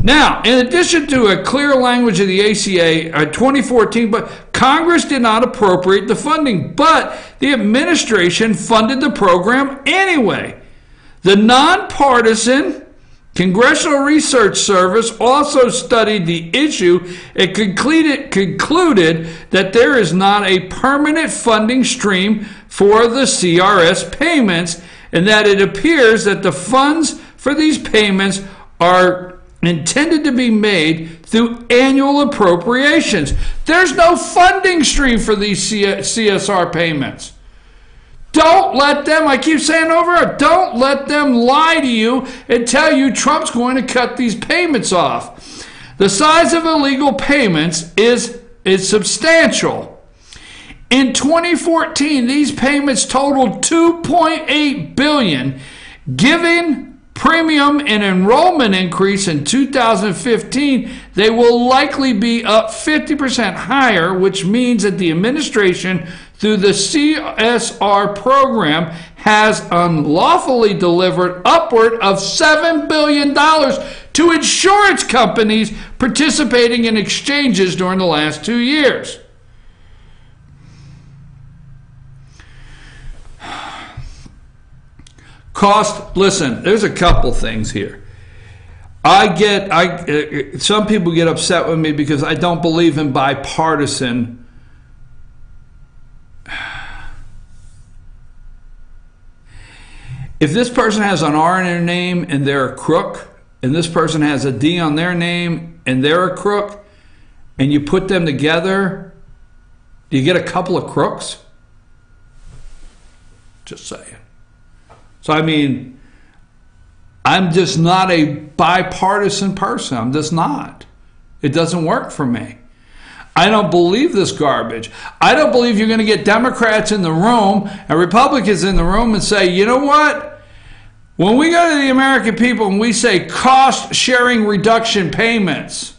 Now, in addition to a clear language of the ACA 2014, but Congress did not appropriate the funding, but the administration funded the program anyway. The nonpartisan Congressional Research Service also studied the issue and concluded that there is not a permanent funding stream for the CRS payments, and that it appears that the funds for these payments are intended to be made through annual appropriations. There's no funding stream for these CSR payments. Don't let them, I keep saying over, don't let them lie to you and tell you Trump's going to cut these payments off. The size of illegal payments is substantial. In 2014, these payments totaled $2.8 billion, giving premium and enrollment increase in 2015, they will likely be up 50% higher, which means that the administration, through the CSR program, has unlawfully delivered upward of $7 billion to insurance companies participating in exchanges during the last 2 years. Cost, listen, there's a couple things here. Some people get upset with me because I don't believe in bipartisan. If this person has an R in their name and they're a crook, and this person has a D on their name and they're a crook, and you put them together, do you get a couple of crooks? Just saying. So, I mean, I'm just not a bipartisan person. I'm just not. It doesn't work for me. I don't believe this garbage. I don't believe you're going to get Democrats in the room and Republicans in the room and say, you know what? When we go to the American people and we say cost sharing reduction payments,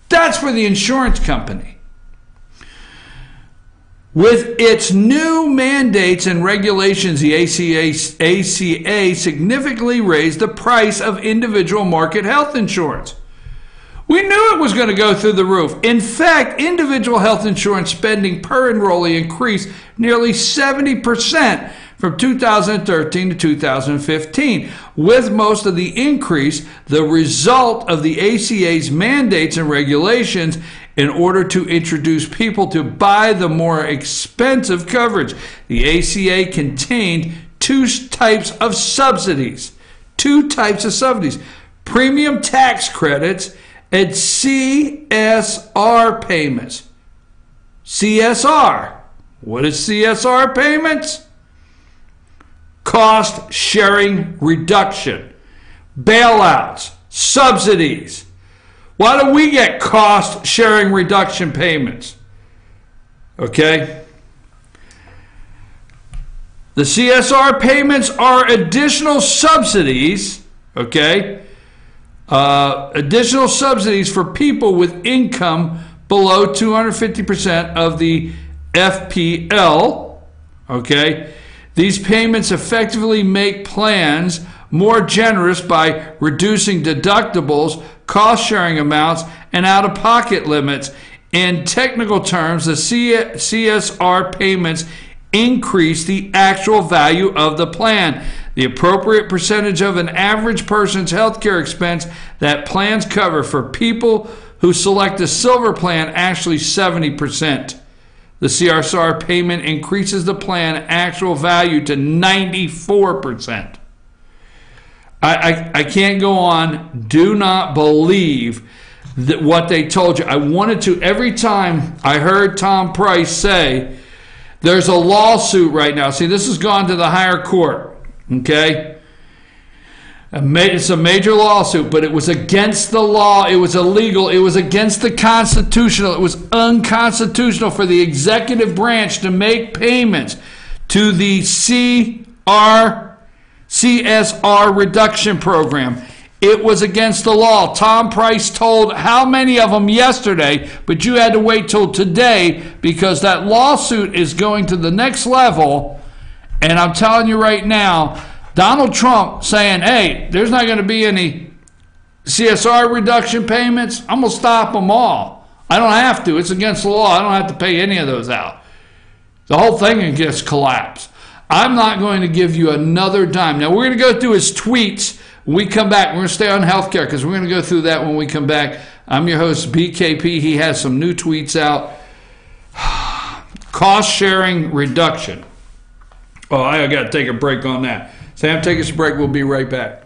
that's for the insurance company. With its new mandates and regulations, the ACA significantly raised the price of individual market health insurance. We knew it was going to go through the roof. In fact, individual health insurance spending per enrollee increased nearly 70% from 2013 to 2015, with most of the increase the result of the ACA's mandates and regulations in order to introduce people to buy the more expensive coverage. The ACA contained two types of subsidies. Premium tax credits and CSR payments. CSR. What is CSR payments? Cost sharing reduction. Bailouts. Subsidies. Why do we get cost sharing reduction payments? Okay? The CSR payments are additional subsidies, okay? Additional subsidies for people with income below 250% of the FPL, okay? These payments effectively make plans more generous by reducing deductibles, cost-sharing amounts, and out-of-pocket limits. In technical terms, the CSR payments increase the actual value of the plan. The appropriate percentage of an average person's healthcare expense that plans cover for people who select a silver plan, actually 70%. The CSR payment increases the plan actual value to 94%. I can't go on. Do not believe that what they told you. I wanted to, every time I heard Tom Price say, there's a lawsuit right now. See, this has gone to the higher court, okay? It's a major lawsuit, but it was against the law. It was illegal. It was against the constitutional. It was unconstitutional for the executive branch to make payments to the CSR reduction program. it was against the law. Tom Price told how many of them yesterday, but you had to wait till today because that lawsuit is going to the next level. And I'm telling you right now, Donald Trump saying, hey, there's not going to be any CSR reduction payments. I'm going to stop them all. I don't have to. It's against the law. I don't have to pay any of those out. The whole thing gets collapsed. I'm not going to give you another dime. Now, we're going to go through his tweets when we come back. We're going to stay on healthcare because we're going to go through that when we come back. I'm your host, BKP. He has some new tweets out. Cost sharing reduction. Oh, I got to take a break on that. Sam, take us a break. We'll be right back.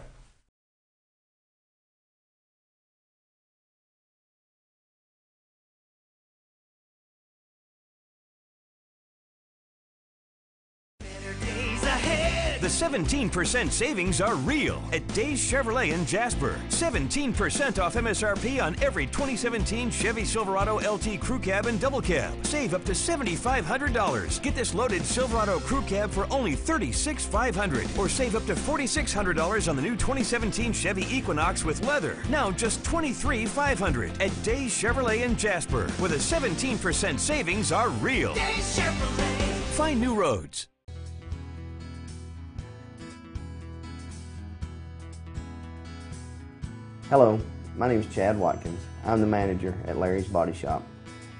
The 17% savings are real at Days Chevrolet in Jasper. 17% off MSRP on every 2017 Chevy Silverado LT Crew Cab and Double Cab. Save up to $7,500. Get this loaded Silverado Crew Cab for only $36,500. Or save up to $4,600 on the new 2017 Chevy Equinox with leather. Now just $23,500 at Days Chevrolet in Jasper, where the 17% savings are real. Days Chevrolet. Find new roads. Hello, my name is Chad Watkins. I'm the manager at Larry's Body Shop.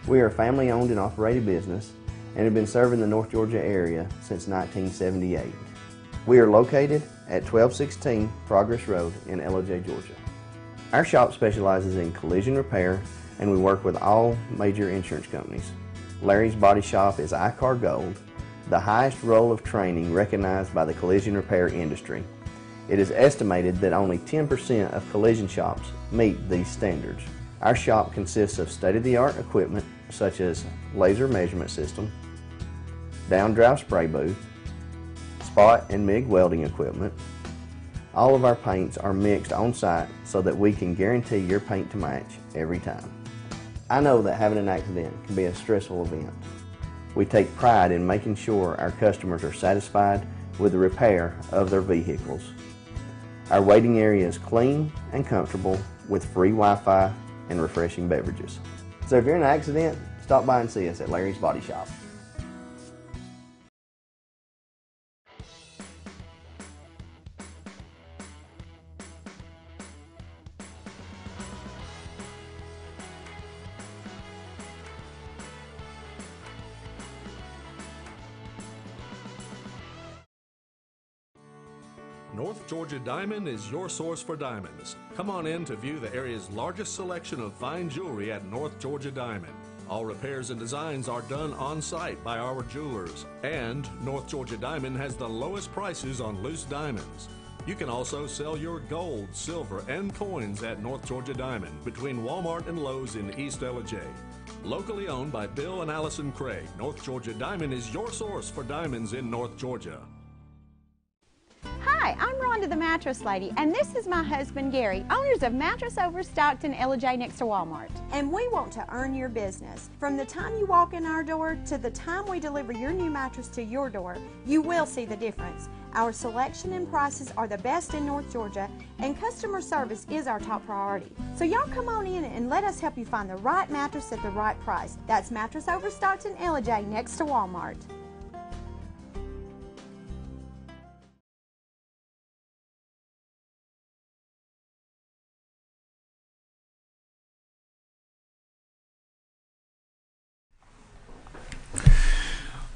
We are a family-owned and operated business and have been serving the North Georgia area since 1978. We are located at 1216 Progress Road in LOJ, Georgia. Our shop specializes in collision repair and we work with all major insurance companies. Larry's Body Shop is ICAR Gold, the highest role of training recognized by the collision repair industry. It is estimated that only 10% of collision shops meet these standards. Our shop consists of state-of-the-art equipment such as laser measurement system, down-drive spray booth, spot and MIG welding equipment. All of our paints are mixed on-site so that we can guarantee your paint to match every time. I know that having an accident can be a stressful event. We take pride in making sure our customers are satisfied with the repair of their vehicles. Our waiting area is clean and comfortable with free Wi-Fi and refreshing beverages. So if you're in an accident, stop by and see us at Larry's Body Shop. North Georgia Diamond is your source for diamonds. Come on in to view the area's largest selection of fine jewelry at North Georgia Diamond. All repairs and designs are done on site by our jewelers. And North Georgia Diamond has the lowest prices on loose diamonds. You can also sell your gold, silver, and coins at North Georgia Diamond between Walmart and Lowe's in East LJ. Locally owned by Bill and Allison Craig, North Georgia Diamond is your source for diamonds in North Georgia. Hi, I'm Rhonda the Mattress Lady, and this is my husband Gary, owners of Mattress Overstocked in LJ next to Walmart. And we want to earn your business. From the time you walk in our door to the time we deliver your new mattress to your door, you will see the difference. Our selection and prices are the best in North Georgia, and customer service is our top priority. So y'all come on in and let us help you find the right mattress at the right price. That's Mattress Overstocked in LJ next to Walmart.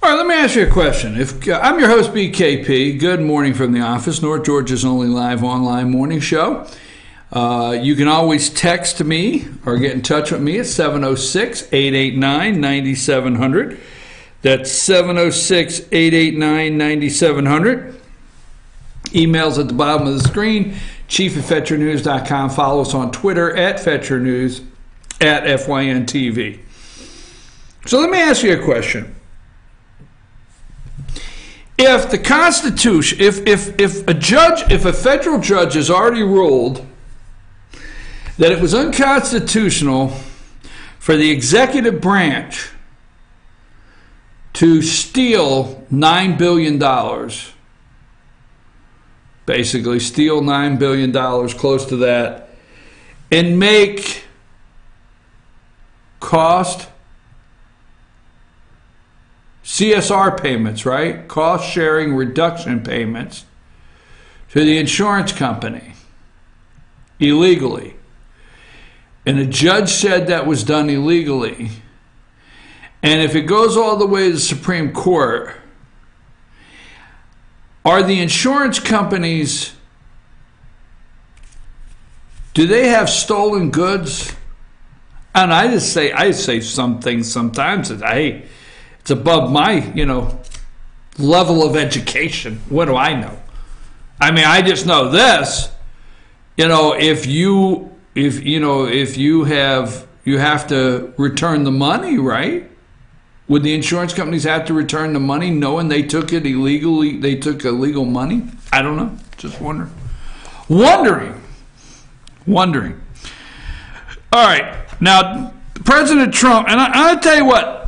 All right, let me ask you a question. I'm your host, BKP. Good morning from the office, North Georgia's only live online morning show. You can always text me or get in touch with me at 706-889-9700. That's 706-889-9700. Emails at the bottom of the screen, chief@FetcherNews.com. Follow us on Twitter at FetcherNews, at FYNTV. So let me ask you a question. If the Constitution, if a federal judge has already ruled that it was unconstitutional for the executive branch to steal $9 billion basically, steal $9 billion, close to that, and make cost CSR payments, right? Cost sharing reduction payments to the insurance company illegally. And a judge said that was done illegally. And if it goes all the way to the Supreme Court, are the insurance companies, do they have stolen goods? And I say some things sometimes that, hey, it's above my, level of education. What do I know? I mean, I just know this. If you have to return the money, right? Would the insurance companies have to return the money knowing they took it illegally? They took illegal money? I don't know. Just wondering. All right. Now, President Trump, and I'll tell you what,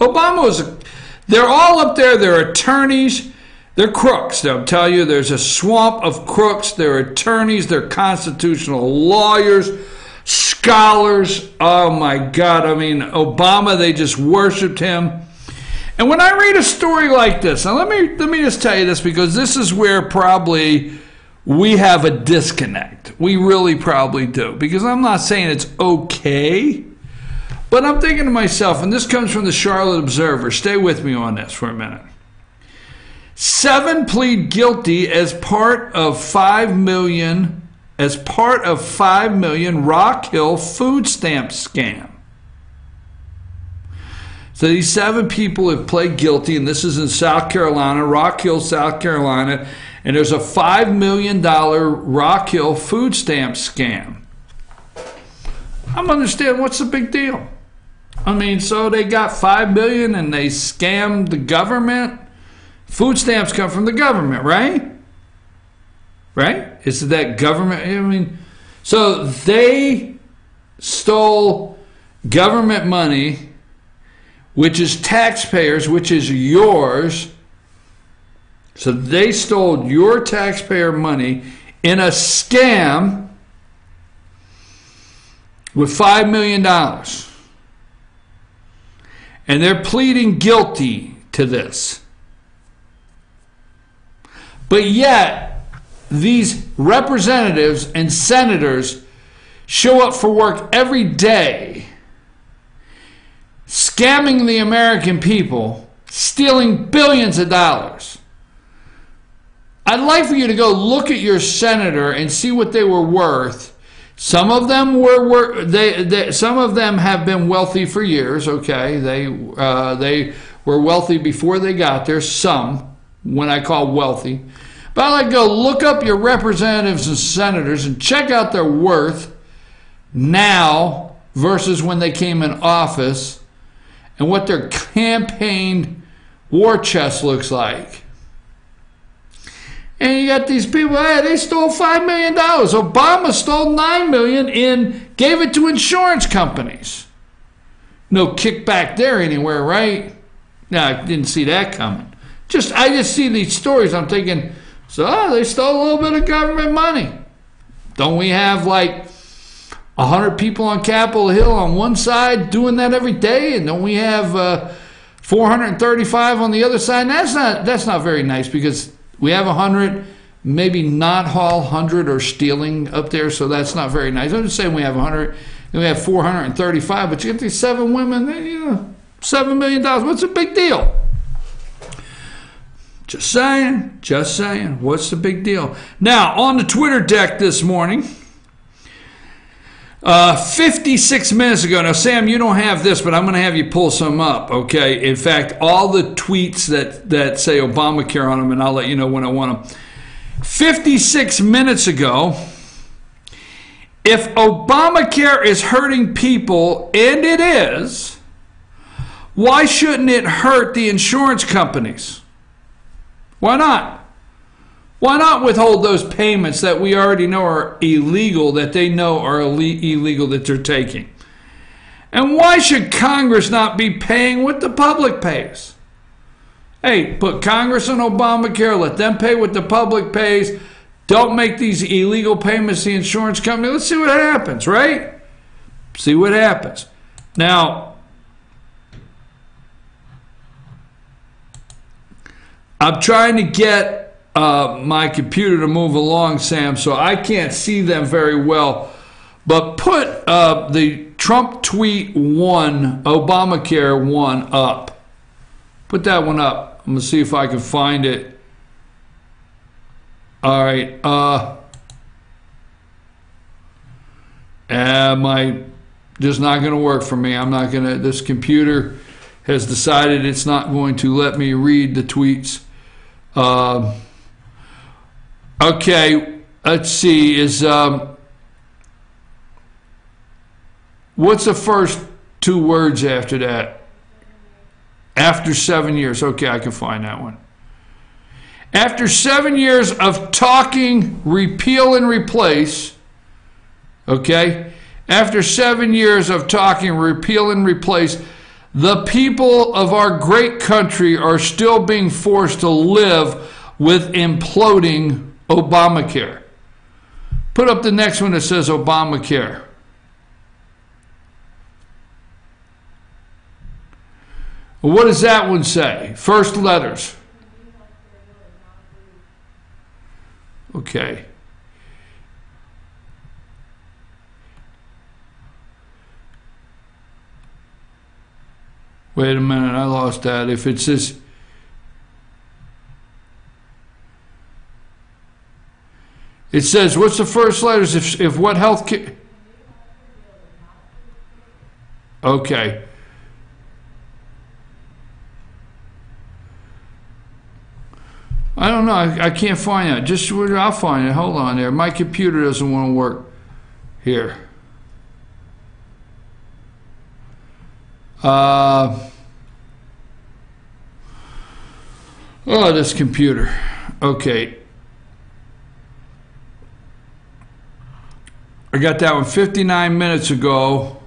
Obama they're all up there, they're attorneys, they're crooks. They'll tell you there's a swamp of crooks. They're attorneys, they're constitutional lawyers, scholars. Oh my God. I mean, Obama, they just worshiped him. And when I read a story like this, now let me just tell you this, because this is where probably we have a disconnect. We really probably do. Because I'm not saying it's okay, but I'm thinking to myself, and this comes from the Charlotte Observer. Stay with me on this for a minute. 7 plead guilty as part of 5 million Rock Hill food stamp scam. So these 7 people have pled guilty, and this is in South Carolina, Rock Hill, South Carolina, and there's a $5 million Rock Hill food stamp scam. I'm understanding, what's the big deal? I mean, so they got $5 million and they scammed the government. Food stamps come from the government, right? Right? Is that government? I mean, so they stole government money, which is taxpayers, which is yours. So they stole your taxpayer money in a scam with $5 million. And they're pleading guilty to this. But yet, these representatives and senators show up for work every day, scamming the American people, stealing billions of dollars. I'd like for you to go look at your senator and see what they were worth. Some of them some of them have been wealthy for years. Okay, they were wealthy before they got there. Some, when I call wealthy, but I'd like to go look up your representatives and senators and check out their worth now versus when they came in office, and what their campaign war chest looks like. And you got these people, hey, they stole $5 million. Obama stole $9 million and gave it to insurance companies. No kickback there anywhere, right? No, I didn't see that coming. I just see these stories. I'm thinking, so they stole a little bit of government money. Don't we have like 100 people on Capitol Hill on one side doing that every day? And don't we have 435 on the other side? And that's not very nice, because we have 100, maybe not all 100 are stealing up there, so that's not very nice. I'm just saying we have 100, and we have 435, but you get these 7 women, $7 million. What's the big deal? Just saying. What's the big deal? Now, on the Twitter deck this morning, 56 minutes ago, now Sam, you don't have this, but I'm going to have you pull some up, okay? In fact, all the tweets that say Obamacare on them, and I'll let you know when I want them. 56 minutes ago, if Obamacare is hurting people, and it is, why shouldn't it hurt the insurance companies? Why not? Why not withhold those payments that we already know are illegal, that they know are illegal that they're taking? And why should Congress not be paying what the public pays? Hey, put Congress on Obamacare, let them pay what the public pays. Don't make these illegal payments to the insurance company. Let's see what happens, right? See what happens. Now, I'm trying to get my computer to move along, Sam, so I can't see them very well. But put the Trump tweet 1, Obamacare 1 up. Put that one up. I'm going to see if I can find it. All right. Just not going to work for me. I'm not going to. This computer has decided it's not going to let me read the tweets. Okay. Let's see. What's the first 2 words after that? After 7 years. Okay, I can find that one. After 7 years of talking, repeal and replace, okay? After 7 years of talking, repeal and replace, the people of our great country are still being forced to live with imploding Obamacare. Put up the next one that says Obamacare. What does that one say? First letters. Okay. Wait a minute, I lost that. If it says... It says, what's the first letters? If what health care... Okay. I don't know. I can't find that. Just I'll find it. Hold on there. My computer doesn't want to work here. Oh, this computer. Okay. I got that one 59 minutes ago.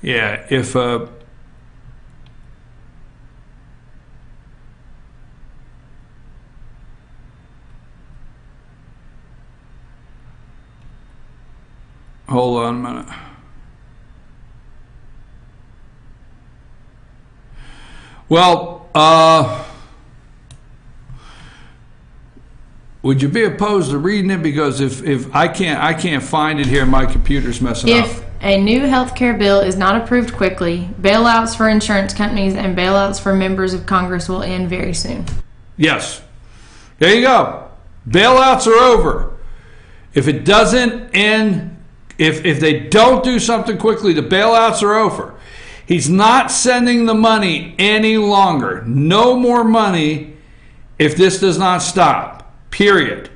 Yeah, if hold on a minute. Well, would you be opposed to reading it? Because if I can't find it here, my computer's messing up. If a new health care bill is not approved quickly, bailouts for insurance companies and bailouts for members of Congress will end very soon. Yes. There you go. Bailouts are over. If it doesn't end... If they don't do something quickly, the bailouts are over. He's not sending the money any longer. No more money if this does not stop. Period.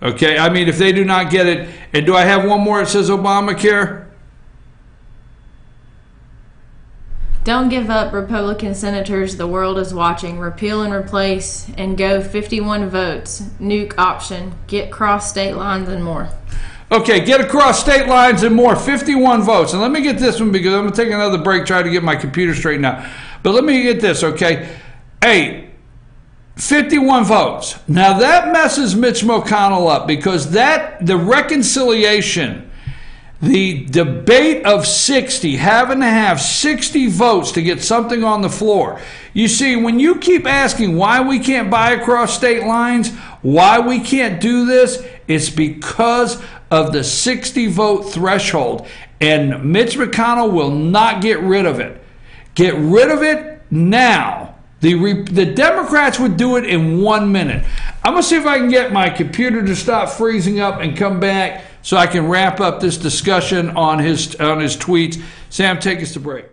Okay? I mean, if they do not get it. And do I have one more that says Obamacare? Don't give up, Republican senators. The world is watching. Repeal and replace and go 51 votes. Nuke option. Get cross state lines and more. Okay, get across state lines and more, 51 votes. And let me get this one because I'm going to take another break, try to get my computer straightened out. But let me get this, okay? Hey, 51 votes. Now that messes Mitch McConnell up because the reconciliation, the debate of 60, having to have 60 votes to get something on the floor. You see, when you keep asking why we can't buy across state lines, why we can't do this, it's because of the 60 vote threshold. And Mitch McConnell will not get rid of it. Get rid of it now. The Democrats would do it in 1 minute. I'm going to see if I can get my computer to stop freezing up and come back so I can wrap up this discussion on his tweets. Sam, take us to break.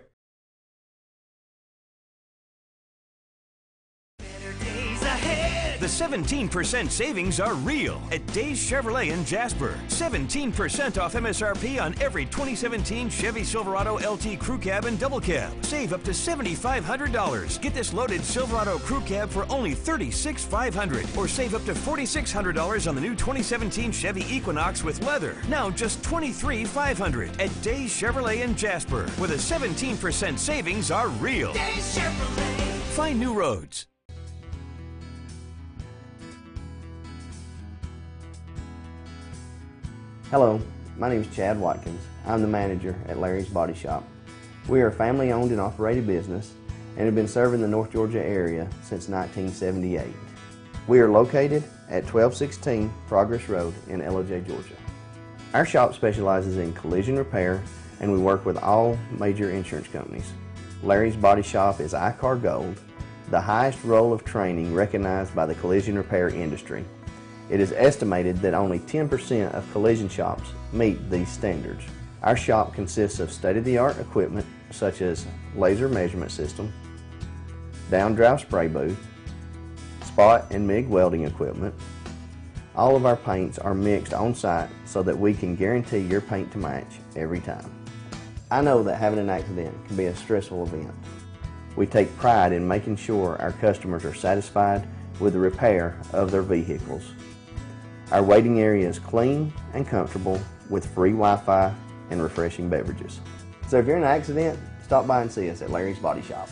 The 17% savings are real at Days Chevrolet in Jasper. 17% off MSRP on every 2017 Chevy Silverado LT Crew Cab and Double Cab. Save up to $7,500. Get this loaded Silverado Crew Cab for only $36,500, or save up to $4,600 on the new 2017 Chevy Equinox with leather. Now just $23,500 at Days Chevrolet in Jasper, where the 17% savings are real. Days Chevrolet. Find new roads. Hello, my name is Chad Watkins. I'm the manager at Larry's Body Shop. We are a family-owned and operated business and have been serving the North Georgia area since 1978. We are located at 1216 Progress Road in LOJ, Georgia. Our shop specializes in collision repair, and we work with all major insurance companies. Larry's Body Shop is ICAR Gold, the highest role of training recognized by the collision repair industry. It is estimated that only 10% of collision shops meet these standards. Our shop consists of state-of-the-art equipment such as laser measurement system, down-drive spray booth, spot and MIG welding equipment. All of our paints are mixed on site so that we can guarantee your paint to match every time. I know that having an accident can be a stressful event. We take pride in making sure our customers are satisfied with the repair of their vehicles. Our waiting area is clean and comfortable with free Wi-Fi and refreshing beverages. So if you're in an accident, stop by and see us at Larry's Body Shop.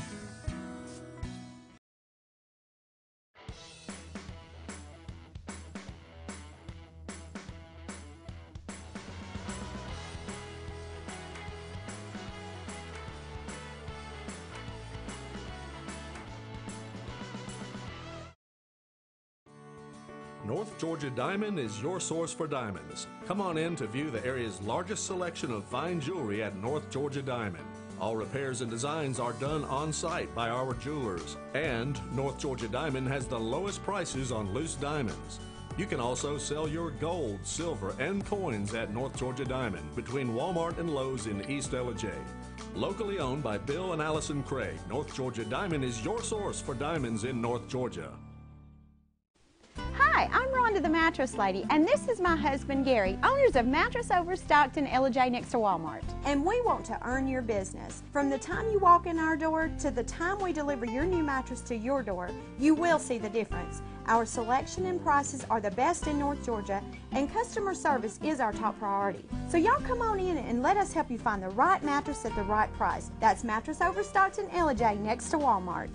North Georgia Diamond is your source for diamonds. Come on in to view the area's largest selection of fine jewelry at North Georgia Diamond. All repairs and designs are done on site by our jewelers. And North Georgia Diamond has the lowest prices on loose diamonds. You can also sell your gold, silver, and coins at North Georgia Diamond between Walmart and Lowe's in East LJ. Locally owned by Bill and Allison Craig, North Georgia Diamond is your source for diamonds in North Georgia. Hi, I'm Rhonda the Mattress Lady, and this is my husband Gary, owners of Mattress Overstocked in LJ next to Walmart. And we want to earn your business. From the time you walk in our door to the time we deliver your new mattress to your door, you will see the difference. Our selection and prices are the best in North Georgia, and customer service is our top priority. So y'all come on in and let us help you find the right mattress at the right price. That's Mattress Overstocked in LJ next to Walmart.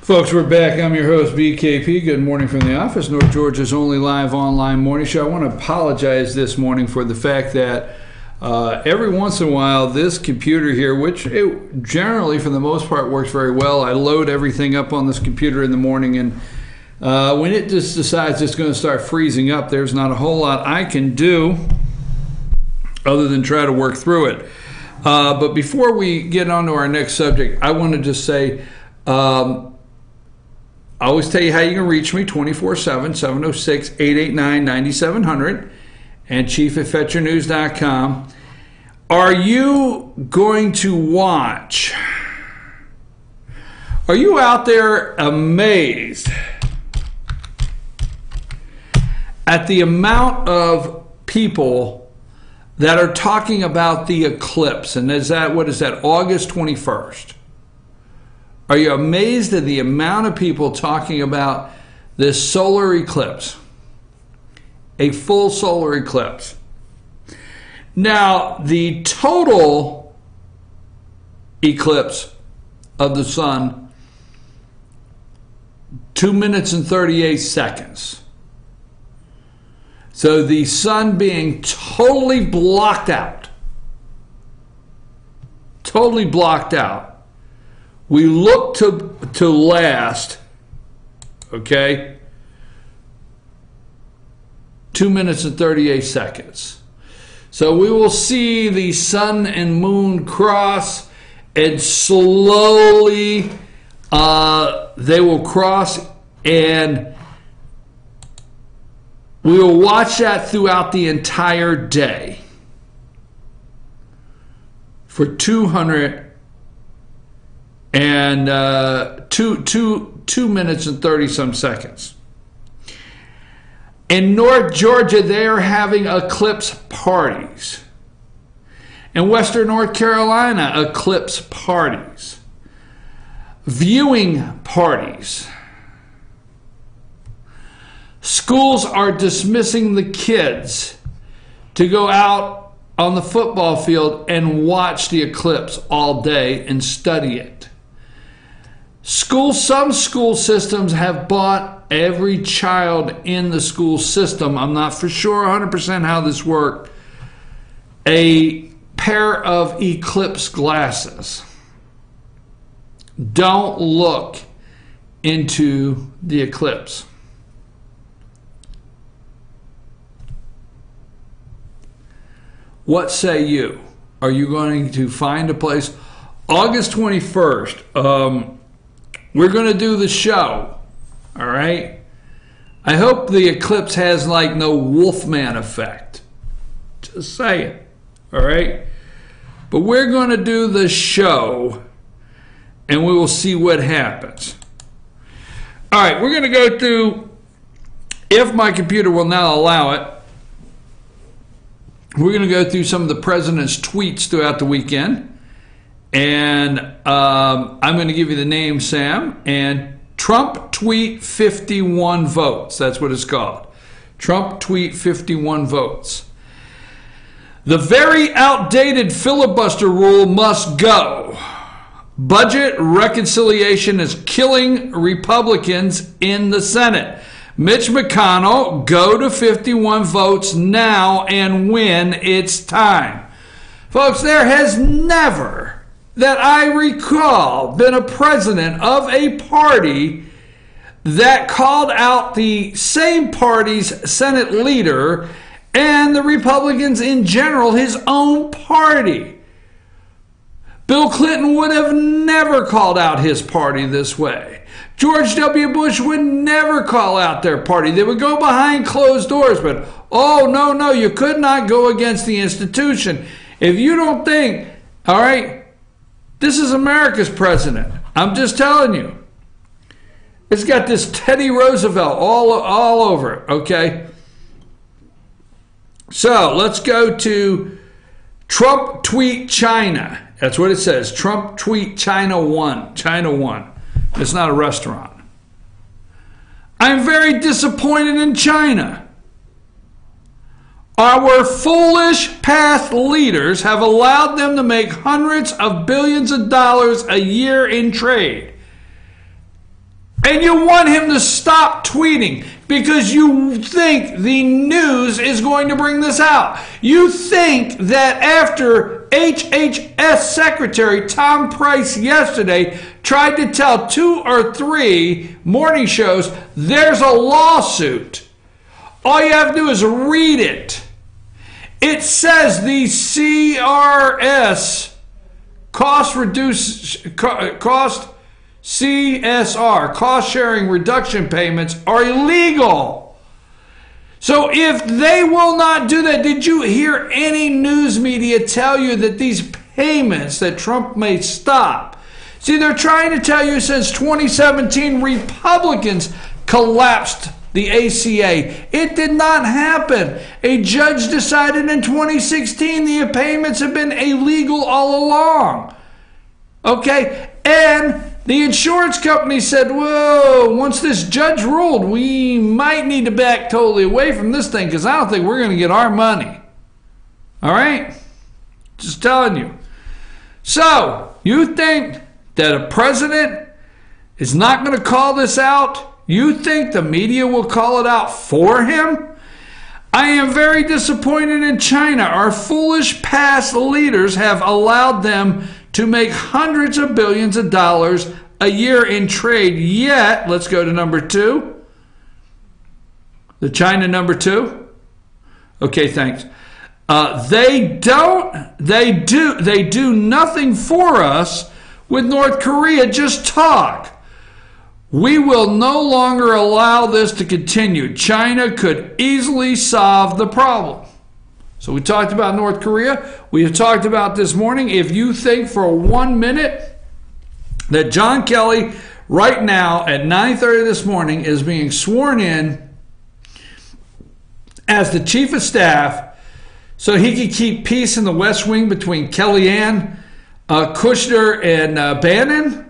Folks, we're back. I'm your host, BKP. Good morning from the office, North Georgia's only live online morning show. I want to apologize this morning for the fact that every once in a while, this computer here, which it generally, for the most part, works very well. I load everything up on this computer in the morning, and when it just decides it's going to start freezing up, there's not a whole lot I can do other than try to work through it. But before we get on to our next subject, I want to just say, I always tell you how you can reach me, 24/7, 706-889-9700, and chief@fetchernews.com. Are you going to watch? Are you out there amazed at the amount of people that are talking about the eclipse? And is that, what is that, August 21st? Are you amazed at the amount of people talking about this solar eclipse? A full solar eclipse. Now, the total eclipse of the sun, 2 minutes and 38 seconds. So the sun being totally blocked out totally blocked out. We look to last, okay, 2 minutes and 38 seconds. So we will see the sun and moon cross, and slowly they will cross, and we will watch that throughout the entire day for 2 minutes and 30 some seconds. In North Georgia, they are having eclipse parties. In Western North Carolina, eclipse parties. Viewing parties. Schools are dismissing the kids to go out on the football field and watch the eclipse all day and study it. Some school systems have bought every child in the school system, I'm not for sure 100% how this worked, a pair of eclipse glasses. Don't look into the eclipse. What say you? Are you going to find a place? August 21st, we're going to do the show, all right? I hope the eclipse has like no Wolfman effect. Just saying, all right? But we're going to do the show, and we will see what happens. All right, we're going to go through, if my computer will now allow it, we're going to go through some of the president's tweets throughout the weekend. And I'm going to give you the name, Sam. And Trump tweet 51 votes. That's what it's called. Trump tweet 51 votes. The very outdated filibuster rule must go. Budget reconciliation is killing Republicans in the Senate. Mitch McConnell, go to 51 votes now and win. It's time. Folks, there has never, that I recall, been a president of a party that called out the same party's Senate leader and the Republicans in general, his own party. Bill Clinton would have never called out his party this way. George W. Bush would never call out their party. They would go behind closed doors, but oh, no, you could not go against the institution. If you don't think, all right, this is America's president. I'm just telling you. It's got this Teddy Roosevelt all over it, okay? So let's go to Trump tweet China. That's what it says. Trump tweet China won. China won. It's not a restaurant. I'm very disappointed in China. Our foolish past leaders have allowed them to make hundreds of billions of dollars a year in trade. And you want him to stop tweeting because you think the news is going to bring this out. You think that after HHS Secretary Tom Price yesterday tried to tell 2 or 3 morning shows there's a lawsuit. All you have to do is read it. It says the CRS CSR, cost sharing reduction payments, are illegal. So if they will not do that, did you hear any news media tell you that these payments that Trump may stop? See, they're trying to tell you since 2017 Republicans collapsed the ACA. It did not happen. A judge decided in 2016 the payments have been illegal all along. Okay? And the insurance company said, whoa, once this judge ruled, we might need to back totally away from this thing because I don't think we're going to get our money. All right? Just telling you. So, you think that a president is not going to call this out? You think the media will call it out for him? I am very disappointed in China. Our foolish past leaders have allowed them to make hundreds of billions of dollars a year in trade. Yet, let's go to number 2. The China number 2. Okay, thanks. They do nothing for us with North Korea, just talk. We will no longer allow this to continue. China could easily solve the problem. So we talked about North Korea. We have talked about this morning. If you think for 1 minute that John Kelly right now at 9:30 this morning is being sworn in as the chief of staff so he could keep peace in the West Wing between Kellyanne, Kushner, and Bannon,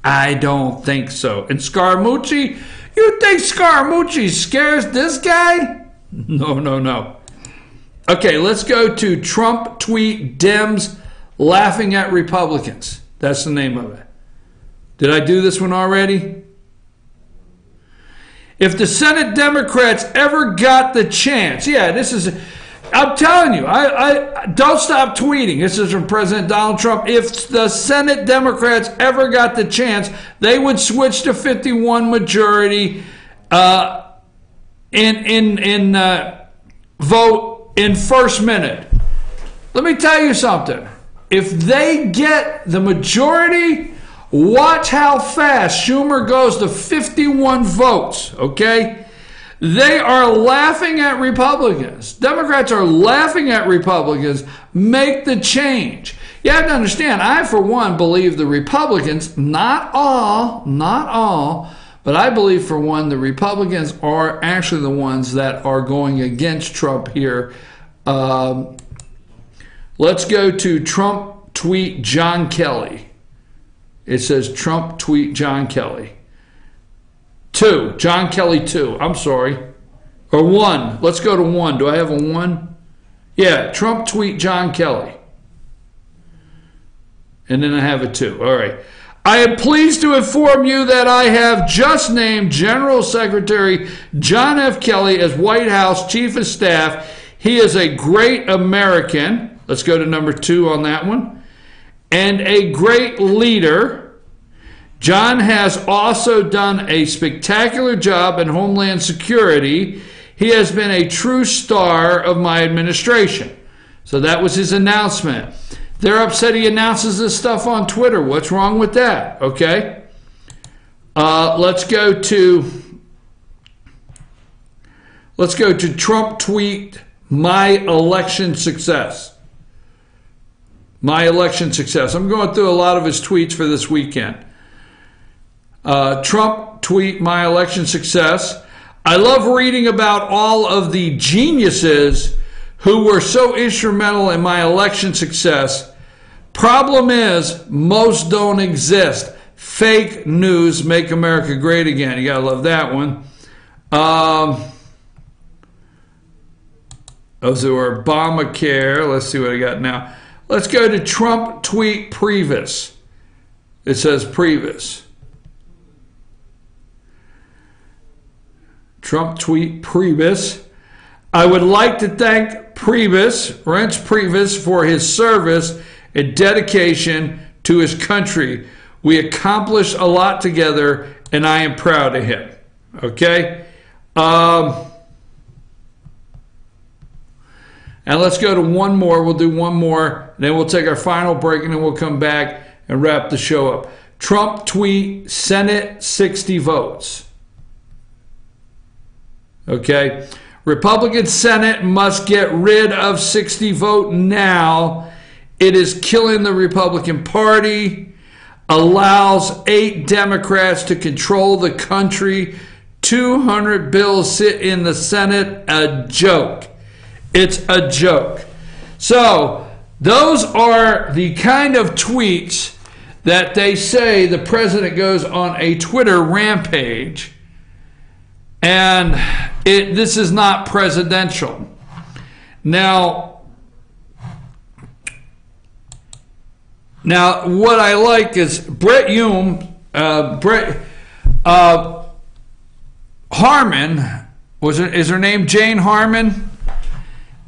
I don't think so. And Scaramucci, you think Scaramucci scares this guy? No. Okay, let's go to Trump tweet Dems laughing at Republicans. That's the name of it. Did I do this one already? If the Senate Democrats ever got the chance, I'm telling you, I don't stop tweeting. This is from President Donald Trump. If the Senate Democrats ever got the chance, they would switch to 51 majority vote in first minute. Let me tell you something. If they get the majority, watch how fast Schumer goes to 51 votes, okay? They are laughing at Republicans. Democrats are laughing at Republicans. Make the change. You have to understand, I, for one, believe the Republicans, not all, but I believe, for one, the Republicans are actually the ones that are going against Trump here. Let's go to Trump tweet John Kelly. It says Trump tweet John Kelly. 2. John Kelly 2. I'm sorry. Or 1. Let's go to 1. Do I have a 1? Yeah. Trump tweet John Kelly. And then I have a 2. All right. I am pleased to inform you that I have just named General Secretary John F. Kelly as White House Chief of Staff. He is a great American. Let's go to number 2 on that one. And a great leader. John has also done a spectacular job in Homeland Security. He has been a true star of my administration. So that was his announcement. They're upset he announces this stuff on Twitter. What's wrong with that? Okay. Let's go to Trump tweet my election success. My election success. I'm going through a lot of his tweets for this weekend. Trump tweet my election success. I love reading about all of the geniuses who were so instrumental in my election success. Problem is, most don't exist. Fake news make America great again. You gotta love that one. Those are Obamacare. Let's see what I got now. Let's go to Trump tweet Priebus. It says Priebus. Trump tweet Priebus. I would like to thank Reince Priebus for his service and dedication to his country. We accomplished a lot together, and I am proud of him. Okay? And let's go to one more. We'll do one more, then we'll take our final break, and then we'll come back and wrap the show up. Trump tweet Senate 60 votes. Okay? Republican Senate must get rid of 60 vote now. It is killing the Republican Party, allows 8 Democrats to control the country. 200 bills sit in the Senate. A joke. It's a joke. So, those are the kind of tweets that they say the president goes on a Twitter rampage. And this is not presidential. Now, what I like is Brett Harmon, is her name Jane Harmon?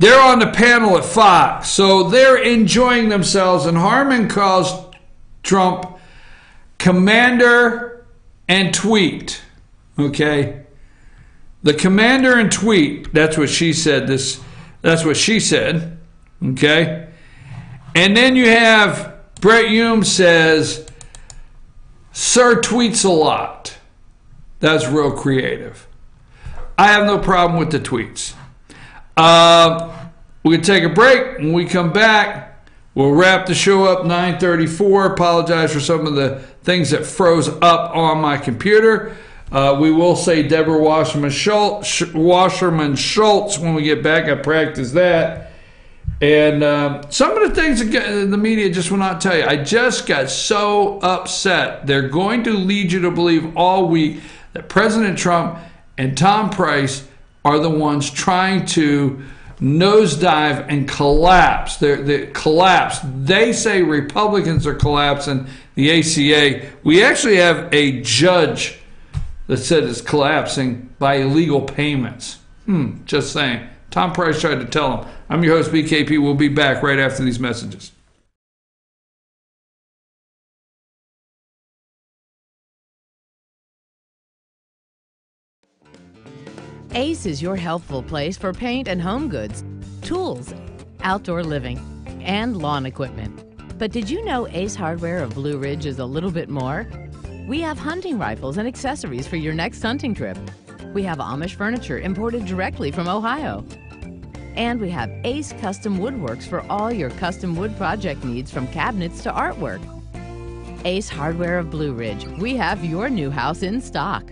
They're on the panel at Fox, so they're enjoying themselves, and Harmon calls Trump commander and tweet. Okay? The commander and tweet. That's what she said. That's what she said. Okay? And then you have Brett Hume says, Sir tweets a lot. That's real creative. I have no problem with the tweets. We're going to take a break. When we come back, we'll wrap the show up 9:34. Apologize for some of the things that froze up on my computer. We will say Deborah Wasserman Schultz when we get back. I practiced that. And some of the things the media just will not tell you. I just got so upset. They're going to lead you to believe all week that President Trump and Tom Price are the ones trying to nosedive and collapse. They collapse. They say Republicans are collapsing the ACA. We actually have a judge that said it's collapsing by illegal payments. Just saying. Tom Price tried to tell him. I'm your host, BKP. We'll be back right after these messages. Ace is your healthful place for paint and home goods, tools, outdoor living, and lawn equipment. But did you know Ace Hardware of Blue Ridge is a little bit more? We have hunting rifles and accessories for your next hunting trip. We have Amish furniture imported directly from Ohio. And we have Ace Custom Woodworks for all your custom wood project needs, from cabinets to artwork. Ace Hardware of Blue Ridge. We have your new house in stock.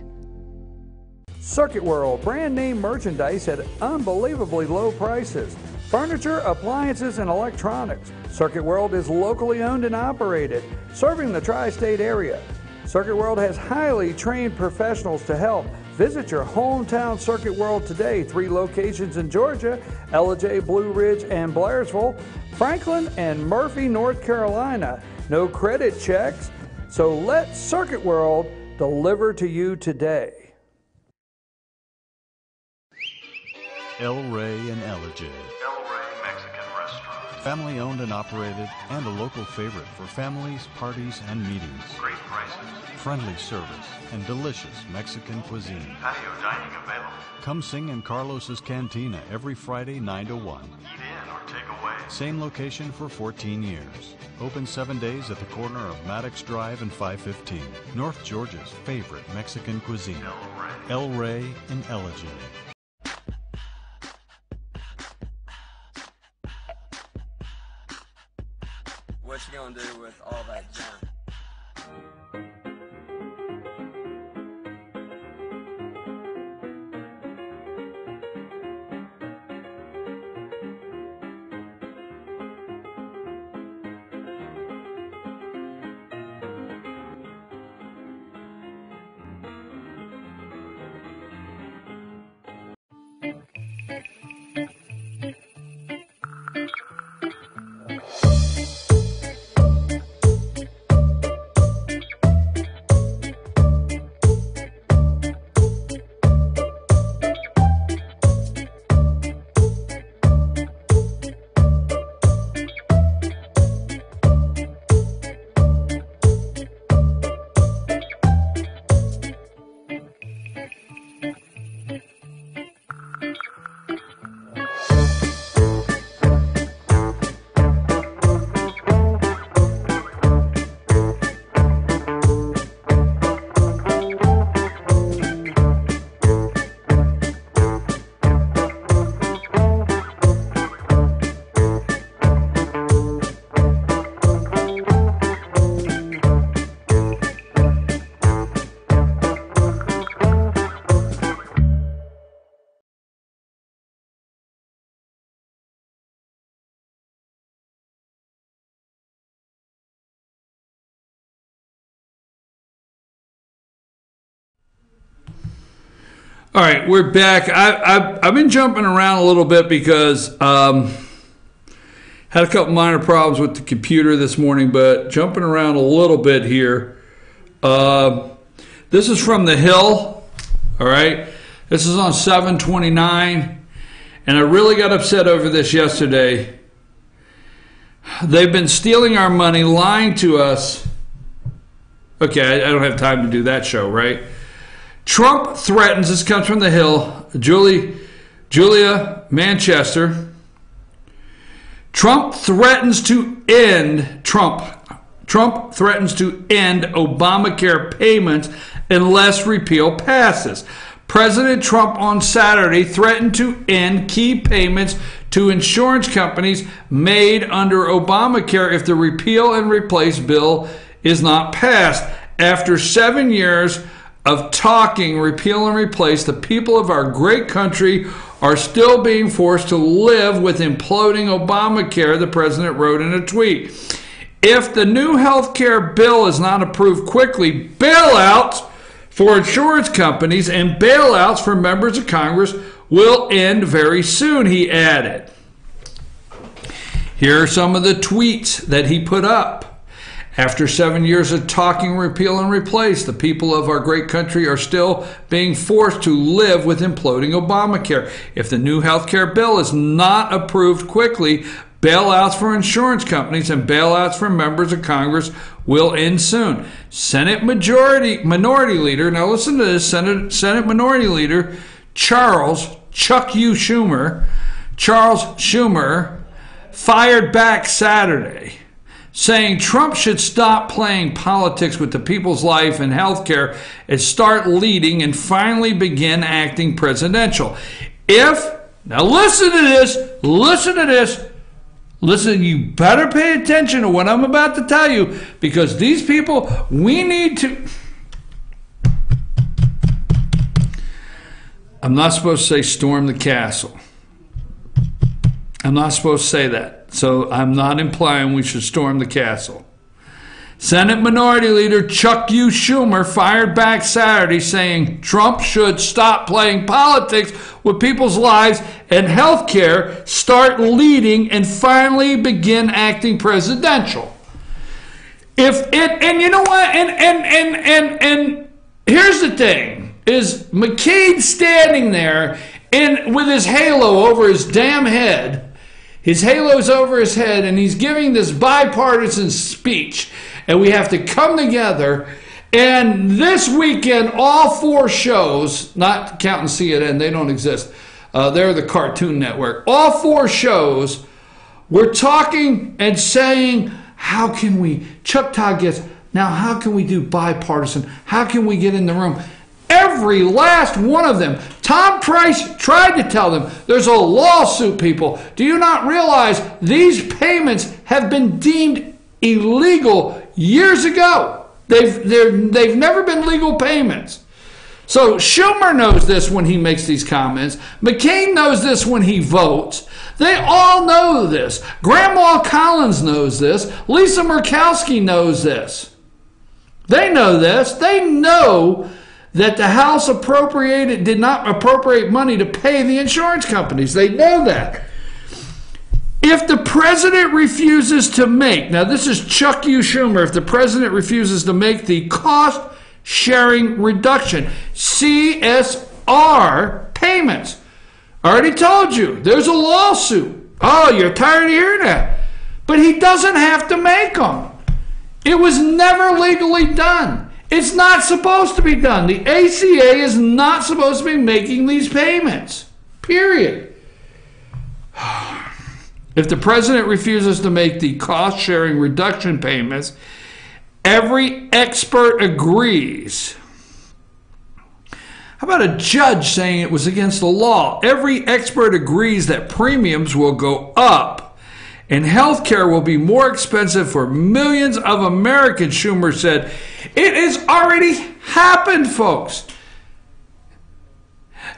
Circuit World, brand name merchandise at unbelievably low prices. Furniture, appliances, and electronics. Circuit World is locally owned and operated, serving the tri-state area. Circuit World has highly trained professionals to help. Visit your hometown Circuit World today. 3 locations in Georgia: Ellijay, Blue Ridge, and Blairsville, Franklin, and Murphy, North Carolina. No credit checks, so let Circuit World deliver to you today. El Rey and Ellijay. El Rey Mexican Restaurant. Family owned and operated, and a local favorite for families, parties, and meetings. Great prices. Friendly service and delicious Mexican cuisine. Patio dining available. Come sing in Carlos's Cantina every Friday 9 to 1. Eat in or take away. Same location for 14 years. Open 7 days at the corner of Maddox Drive and 515. North Georgia's favorite Mexican cuisine. El Rey and Ellijay. What you gonna do with all that junk? All right, we're back. I've been jumping around a little bit because had a couple minor problems with the computer this morning, but jumping around a little bit here. This is from The Hill, all right? This is on 7/29, and I really got upset over this yesterday. They've been stealing our money, lying to us, Okay, I don't have time to do that show, right? Trump threatens, this comes from The Hill, Julia Manchester. Trump threatens to end Obamacare payments unless repeal passes. President Trump on Saturday threatened to end key payments to insurance companies made under Obamacare if the repeal and replace bill is not passed. After 7 years of talking repeal and replace, the people of our great country are still being forced to live with imploding Obamacare, the president wrote in a tweet. If the new health care bill is not approved quickly, bailouts for insurance companies and bailouts for members of Congress will end very soon, he added. Here are some of the tweets that he put up. After 7 years of talking repeal and replace, the people of our great country are still being forced to live with imploding Obamacare. If the new health care bill is not approved quickly, bailouts for insurance companies and bailouts for members of Congress will end soon. Senate Minority Leader, now listen to this, Senate Minority Leader Charles Schumer fired back Saturday, saying Trump should stop playing politics with the people's life and health care and start leading and finally begin acting presidential. Now listen to this, listen, you better pay attention to what I'm about to tell you, because these people, we need to... I'm not supposed to say storm the castle. I'm not supposed to say that. So I'm not implying we should storm the castle. Senate Minority Leader Chuck U. Schumer fired back Saturday, saying Trump should stop playing politics with people's lives and health care, start leading, and finally begin acting presidential. And you know what? And here's the thing: is McCain standing there with his halo over his damn head. His halo's over his head, and he's giving this bipartisan speech, and we have to come together. And this weekend, all 4 shows, not counting CNN, they don't exist. They're the Cartoon Network. All 4 shows were talking and saying, how can we, Chuck Todd gets, now how can we do bipartisan? How can we get in the room? Every last one of them. Tom Price tried to tell them, there's a lawsuit, people. Do you not realize these payments have been deemed illegal years ago? They've never been legal payments. So Schumer knows this when he makes these comments. McCain knows this when he votes. They all know this. Grandma Collins knows this. Lisa Murkowski knows this. They know this. They know that the House did not appropriate money to pay the insurance companies. They know that. If the president refuses to make, now this is Chuck U. Schumer, if the president refuses to make the cost sharing reduction, CSR payments, I already told you, there's a lawsuit. Oh, you're tired of hearing that. But he doesn't have to make them. It was never legally done. It's not supposed to be done. The ACA is not supposed to be making these payments. Period. If the president refuses to make the cost-sharing reduction payments, every expert agrees. How about a judge saying it was against the law? Every expert agrees that premiums will go up and health care will be more expensive for millions of Americans, Schumer said. It has already happened, folks.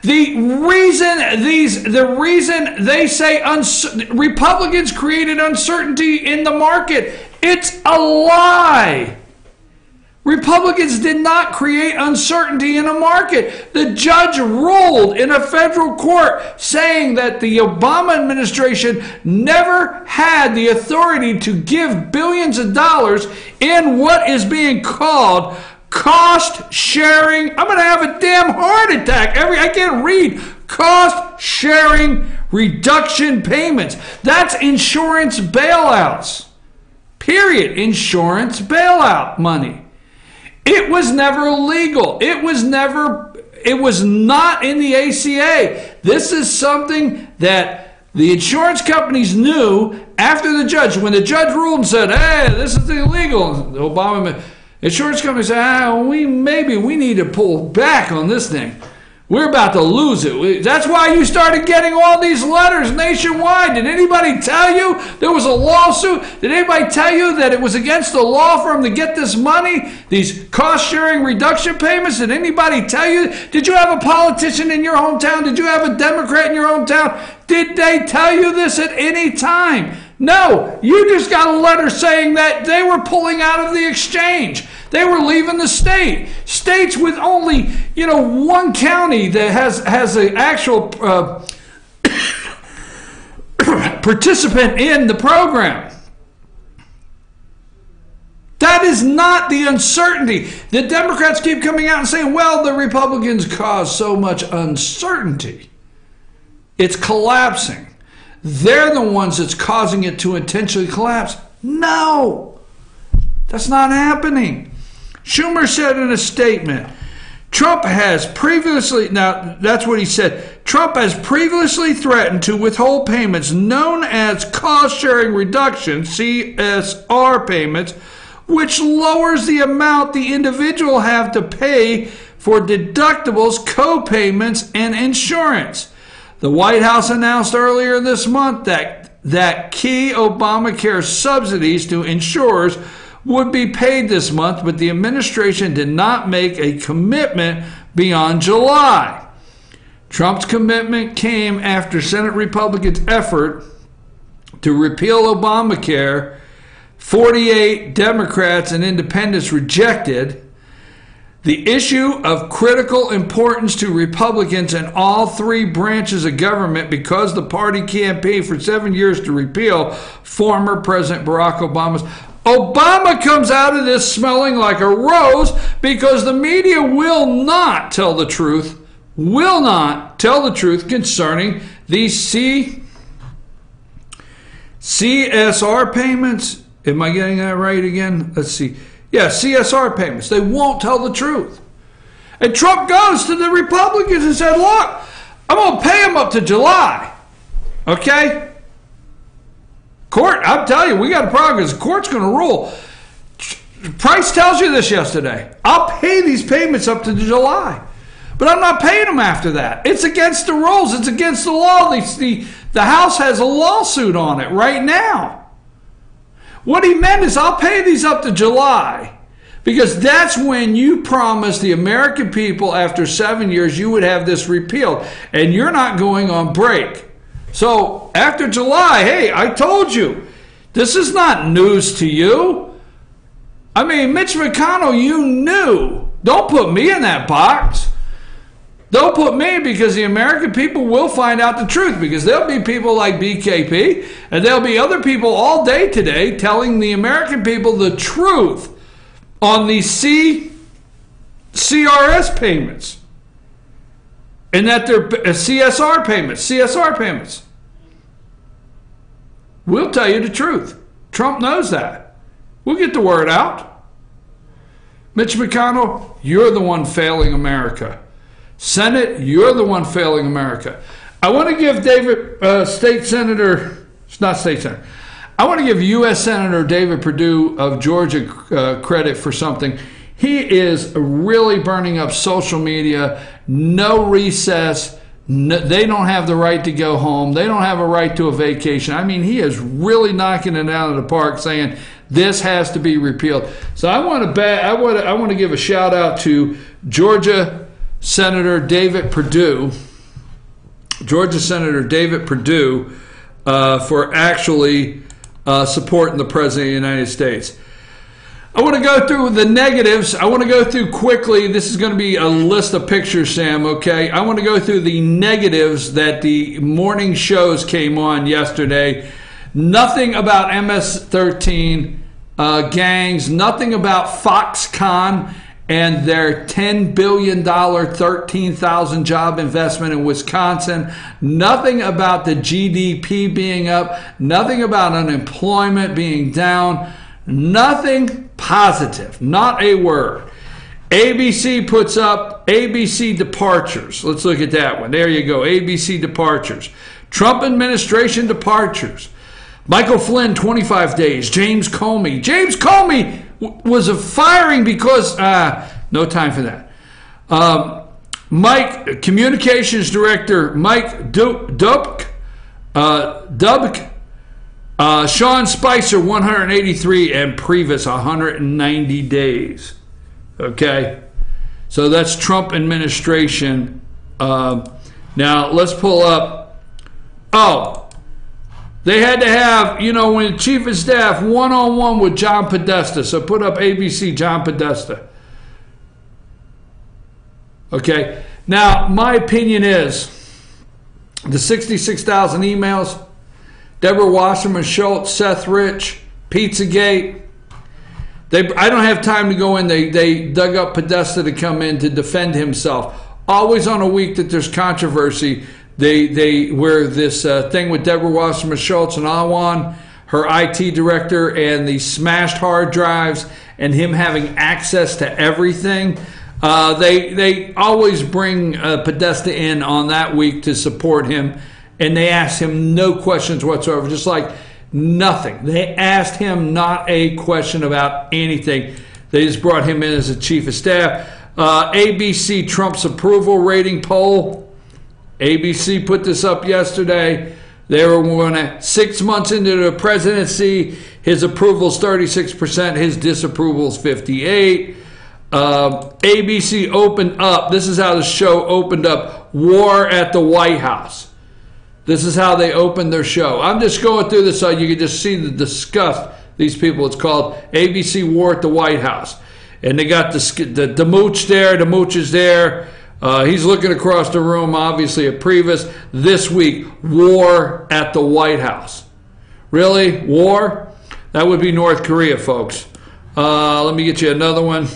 The reason they say Republicans created uncertainty in the market, it's a lie. Republicans did not create uncertainty in a market. The judge ruled in a federal court saying that the Obama administration never had the authority to give billions of dollars in what is being called cost sharing. I'm going to have a damn heart attack. I can't read. Cost sharing reduction payments. That's insurance bailouts. Period. Insurance bailout money. It was never illegal. It was not in the ACA. This is something that the insurance companies knew after the judge. When the judge ruled and said, hey, this is illegal, the Obama insurance company said, we need to pull back on this thing. We're about to lose it. That's why you started getting all these letters nationwide. Did anybody tell you there was a lawsuit? Did anybody tell you that it was against the law for them to get this money, these cost-sharing reduction payments? Did anybody tell you? Did you have a politician in your hometown? Did you have a Democrat in your hometown? Did they tell you this at any time? No, you just got a letter saying that they were pulling out of the exchange. They were leaving the state. States with only, one county that has an actual participant in the program. That is not the uncertainty. The Democrats keep coming out and saying, well, the Republicans caused so much uncertainty. It's collapsing. They're the ones that's causing it to intentionally collapse. No, that's not happening. Schumer said in a statement, Trump has previously, now that's what he said, Trump has previously threatened to withhold payments known as cost-sharing reduction, CSR payments, which lowers the amount the individual have to pay for deductibles, co-payments, and insurance. The White House announced earlier this month that key Obamacare subsidies to insurers would be paid this month, but the administration did not make a commitment beyond July. Trump's commitment came after Senate Republicans' effort to repeal Obamacare. 48 Democrats and independents rejected. The issue of critical importance to Republicans in all three branches of government because the party campaigned for 7 years to repeal former President Barack Obama's. Obama comes out of this smelling like a rose because the media will not tell the truth, concerning these CSR payments. Am I getting that right again? Let's see. Yeah, CSR payments. They won't tell the truth. And Trump goes to the Republicans and said, look, I'm going to pay them up to July. Okay? Court, I'm telling you, we got a problem because the court's going to rule. Price tells you this yesterday. I'll pay these payments up to July. But I'm not paying them after that. It's against the rules. It's against the law. The House has a lawsuit on it right now. What he meant is I'll pay these up to July because that's when you promised the American people after 7 years you would have this repealed and you're not going on break. So after July, hey, I told you, this is not news to you. I mean, Mitch McConnell, you knew. Don't put me in that box. Don't put me, because the American people will find out the truth, because there'll be people like BKP and there'll be other people all day today telling the American people the truth on these CRS payments and that they're CSR payments. We'll tell you the truth. Trump knows that. We'll get the word out. Mitch McConnell, you're the one failing America. Senate, you're the one failing America. I want to give I want to give U.S. Senator David Perdue of Georgia credit for something. He is really burning up social media. No recess. No, they don't have the right to go home. They don't have a right to a vacation. I mean, he is really knocking it out of the park, saying this has to be repealed. So I want to give a shout out to Georgia Senator David Perdue, for actually supporting the President of the United States. I want to go through the negatives. I want to go through quickly. This is going to be a list of pictures, Sam, okay? I want to go through the negatives that the morning shows came on yesterday. Nothing about MS-13 gangs, nothing about Foxconn and their $10 billion, 13,000 job investment in Wisconsin. Nothing about the GDP being up. Nothing about unemployment being down. Nothing positive. Not a word. ABC puts up ABC departures. Let's look at that one. There you go. ABC departures. Trump administration departures. Michael Flynn, 25 days. James Comey. James Comey was a firing because, no time for that. Mike, communications director, Mike Dubk. Sean Spicer, 183, and Priebus, 190 days. Okay, so that's Trump administration. Now let's pull up. Oh, they had to have, when Chief of Staff one-on-one with John Podesta. So put up ABC John Podesta. Okay, now my opinion is the 66,000 emails, Deborah Wasserman Schultz, Seth Rich, Pizzagate. I don't have time to go in. They dug up Podesta to come in to defend himself. Always on a week that there's controversy, they where this thing with Deborah Wasserman Schultz and Awan, her IT director, and the smashed hard drives, and him having access to everything. They always bring Podesta in on that week to support him, and they ask him no questions whatsoever, just like nothing. They asked him not a question about anything. They just brought him in as a chief of staff. ABC Trump's approval rating poll. ABC put this up yesterday. They were 6 months into the presidency. His approval's 36%. His disapproval's 58%. ABC opened up. This is how the show opened up. War at the White House. This is how they opened their show. I'm just going through this so you can just see the disgust these people. It's called ABC War at the White House. And they got the mooch there. The mooch is there. He's looking across the room, obviously, at Priebus. This week, war at the White House. Really? War? That would be North Korea, folks. Let me get you another one.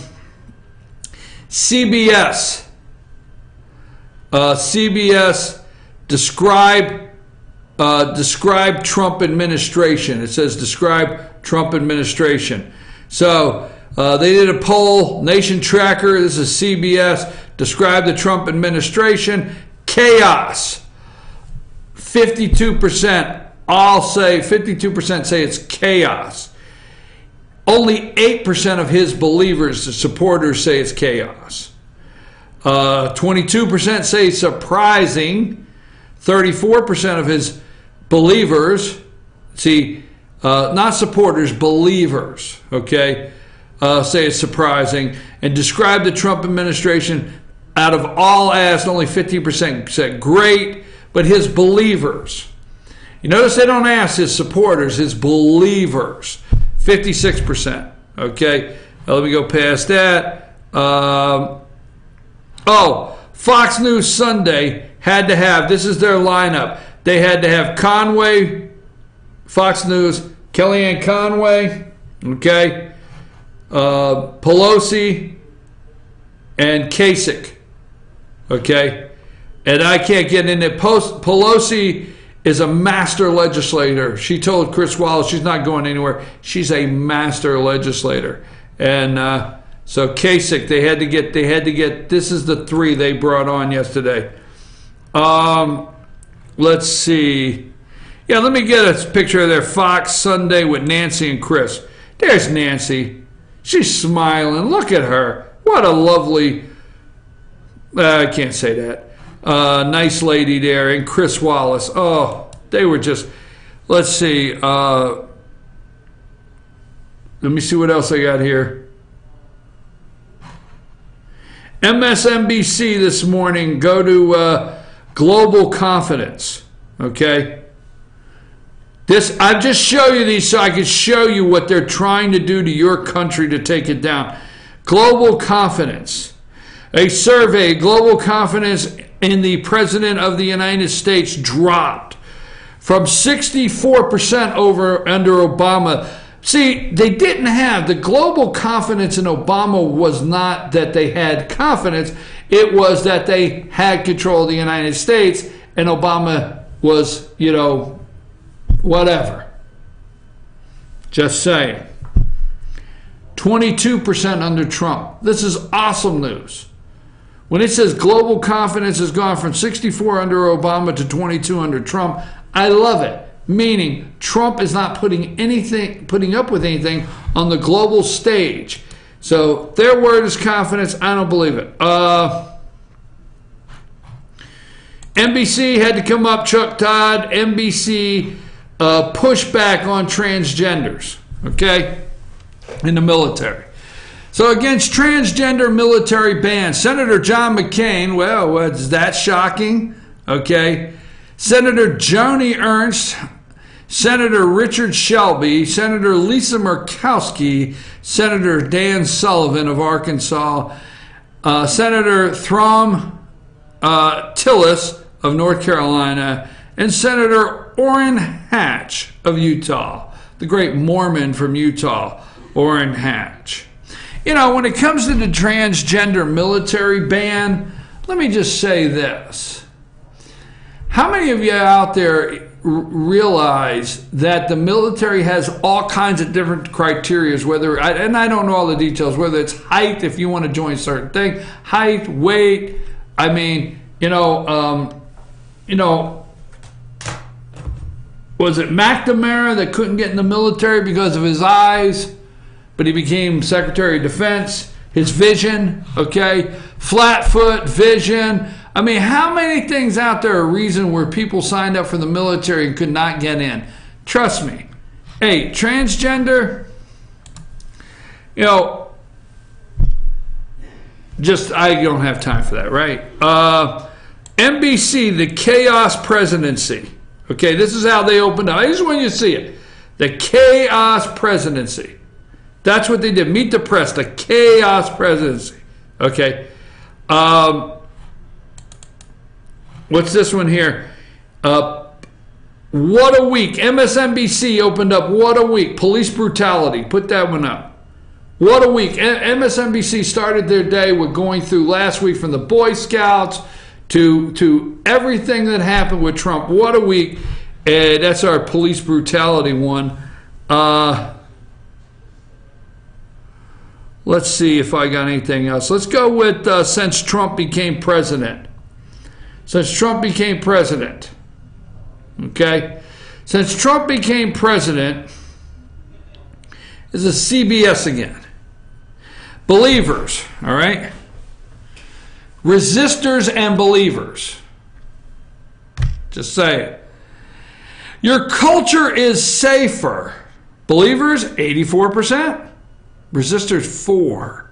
CBS. CBS describe Trump administration. It says describe Trump administration. So they did a poll, Nation Tracker. This is CBS. Describe the Trump administration. Chaos. 52%. All say 52% say it's chaos. Only 8% of his believers, the supporters, say it's chaos. 22% say surprising. 34% of his believers, not supporters, believers, okay, say it's surprising. And describe the Trump administration. Out of all asked, only 50% said great, but his believers. You notice they don't ask his supporters, his believers. 56%. Okay, let me go past that. Fox News Sunday had to have, this is their lineup. They had to have Conway, Fox News, Kellyanne Conway, okay, Pelosi, and Kasich, okay. And I can't get in it. Pelosi is a master legislator. She told Chris Wallace she's not going anywhere. She's a master legislator. And so Kasich, they had to get, this is the three they brought on yesterday. Let's see. Yeah, let me get a picture of their Fox Sunday with Nancy and Chris. There's Nancy. She's smiling. Look at her. What a lovely, I can't say that. Nice lady there. And Chris Wallace. Oh, they were just, let's see. Let me see what else I got here. MSNBC this morning, go to Global Confidence, okay? I just show you these so I can show you what they're trying to do to your country to take it down. Global Confidence. A survey, Global Confidence in the President of the United States dropped from 64% under Obama. See, they didn't have, the global confidence in Obama was not that they had confidence, it was that they had control of the United States, and Obama was, whatever. Just saying. 22% under Trump. This is awesome news. When it says global confidence has gone from 64 under Obama to 22 under Trump, I love it. Meaning Trump is not putting up with anything on the global stage. So their word is confidence. I don't believe it. NBC had to come up, Chuck Todd. NBC pushback on transgenders, okay, in the military. So against transgender military ban, Senator John McCain, well, was that shocking? Okay. Senator Joni Ernst, Senator Richard Shelby, Senator Lisa Murkowski, Senator Dan Sullivan of Arkansas, Senator Throm Tillis of North Carolina, and Senator Orrin Hatch of Utah, the great Mormon from Utah, Orrin Hatch. You know, when it comes to the transgender military ban, let me just say this. How many of you out there realize that the military has all kinds of different criteria, whether, and I don't know all the details, whether it's height, if you want to join certain thing, height, weight, I mean, was it McNamara that couldn't get in the military because of his eyes, but he became Secretary of Defense? His vision, okay? Flatfoot, vision. I mean, how many things out there are a reason where people signed up for the military and could not get in? Trust me. Hey, transgender, I don't have time for that, right? NBC, the chaos presidency. Okay, this is how they opened up. I just want you to see it. The chaos presidency. That's what they did. Meet the press, the chaos presidency. Okay. What's this one here? What a week. MSNBC opened up. What a week. Police brutality. Put that one up. What a week. MSNBC started their day with going through last week from the Boy Scouts to everything that happened with Trump. What a week. That's our police brutality one. Let's see if I got anything else. Let's go with since Trump became president. Since Trump became president. Okay? Since Trump became president, this is CBS again. Believers, all right? Resistors and believers. Just say it. Your culture is safer. Believers, 84%. Resistors, 4%.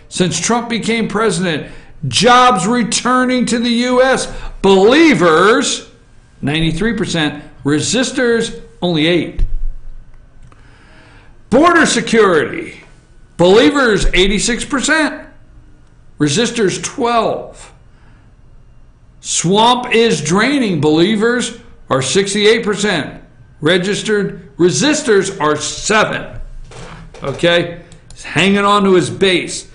Since Trump became president, jobs returning to the U.S. Believers, 93%. Resistors, only 8%. Border security. Believers, 86%. Resistors, 12%. Swamp is draining. Believers are 68%. Resistors are 7%. Okay? He's hanging on to his base.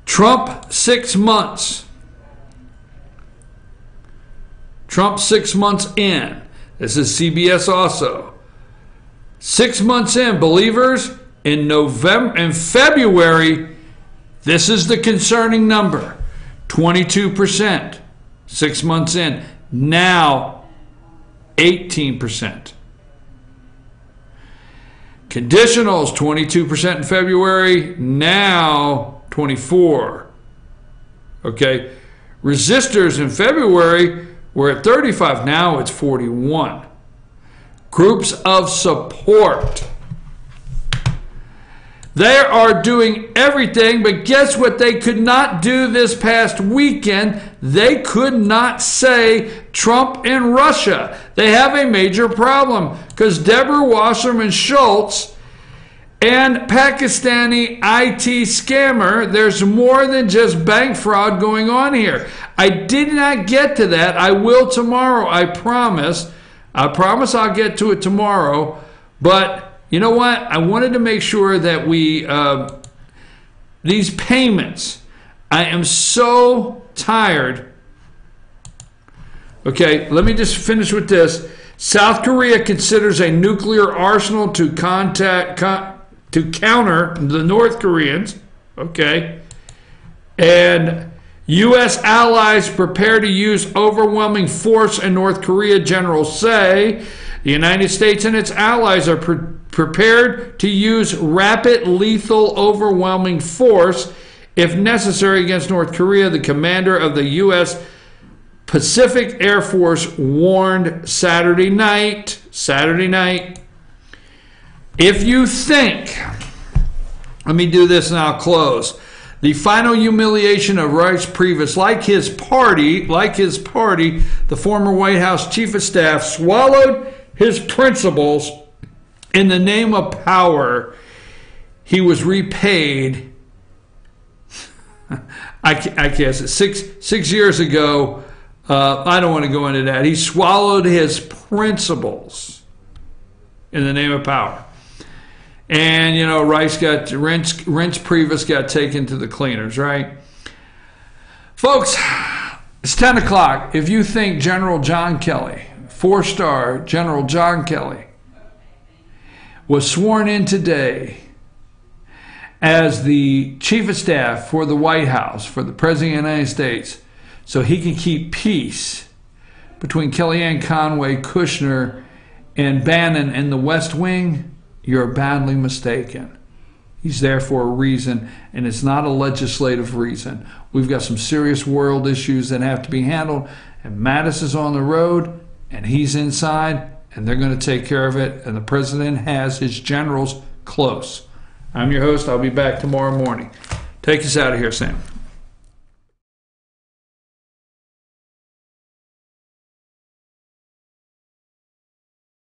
Trump, 6 months. Trump, 6 months in. This is CBS also. 6 months in. Believers, in February, this is the concerning number. 22%. 6 months in. Now, 18%. Conditionals, 22% in February. Now, 24%. Okay. Resistors in February were at 35%. Now it's 41%. Groups of support. They are doing everything, but guess what they could not do this past weekend? They could not say Trump and Russia. They have a major problem because Deborah Wasserman Schultz and Pakistani IT scammer, there's more than just bank fraud going on here. I did not get to that. I will tomorrow, I promise. I promise I'll get to it tomorrow. But you know what? I wanted to make sure that we, these payments, I am so tired. Okay, let me just finish with this. South Korea considers a nuclear arsenal to to counter the North Koreans, okay? And U.S. allies prepare to use overwhelming force in North Korea, generals say. The United States and its allies are prepared to use rapid, lethal, overwhelming force if necessary against North Korea, the commander of the U.S. Pacific Air Force warned Saturday night. If you think, let me do this and I'll close. The final humiliation of Reince Priebus, like his party, the former White House chief of staff swallowed his principles in the name of power. He was repaid. I can't say 6 years ago. I don't want to go into that. He swallowed his principles in the name of power. And, you know, Reince Priebus got taken to the cleaners, right? Folks, it's 10 o'clock. If you think General John Kelly, 4-star General John Kelly, was sworn in today as the chief of staff for the White House, for the President of the United States, so he can keep peace between Kellyanne Conway, Kushner, and Bannon in the West Wing, you're badly mistaken. He's there for a reason, and it's not a legislative reason. We've got some serious world issues that have to be handled, and Mattis is on the road, and he's inside, and they're going to take care of it, and the president has his generals close. I'm your host. I'll be back tomorrow morning. Take us out of here, Sam.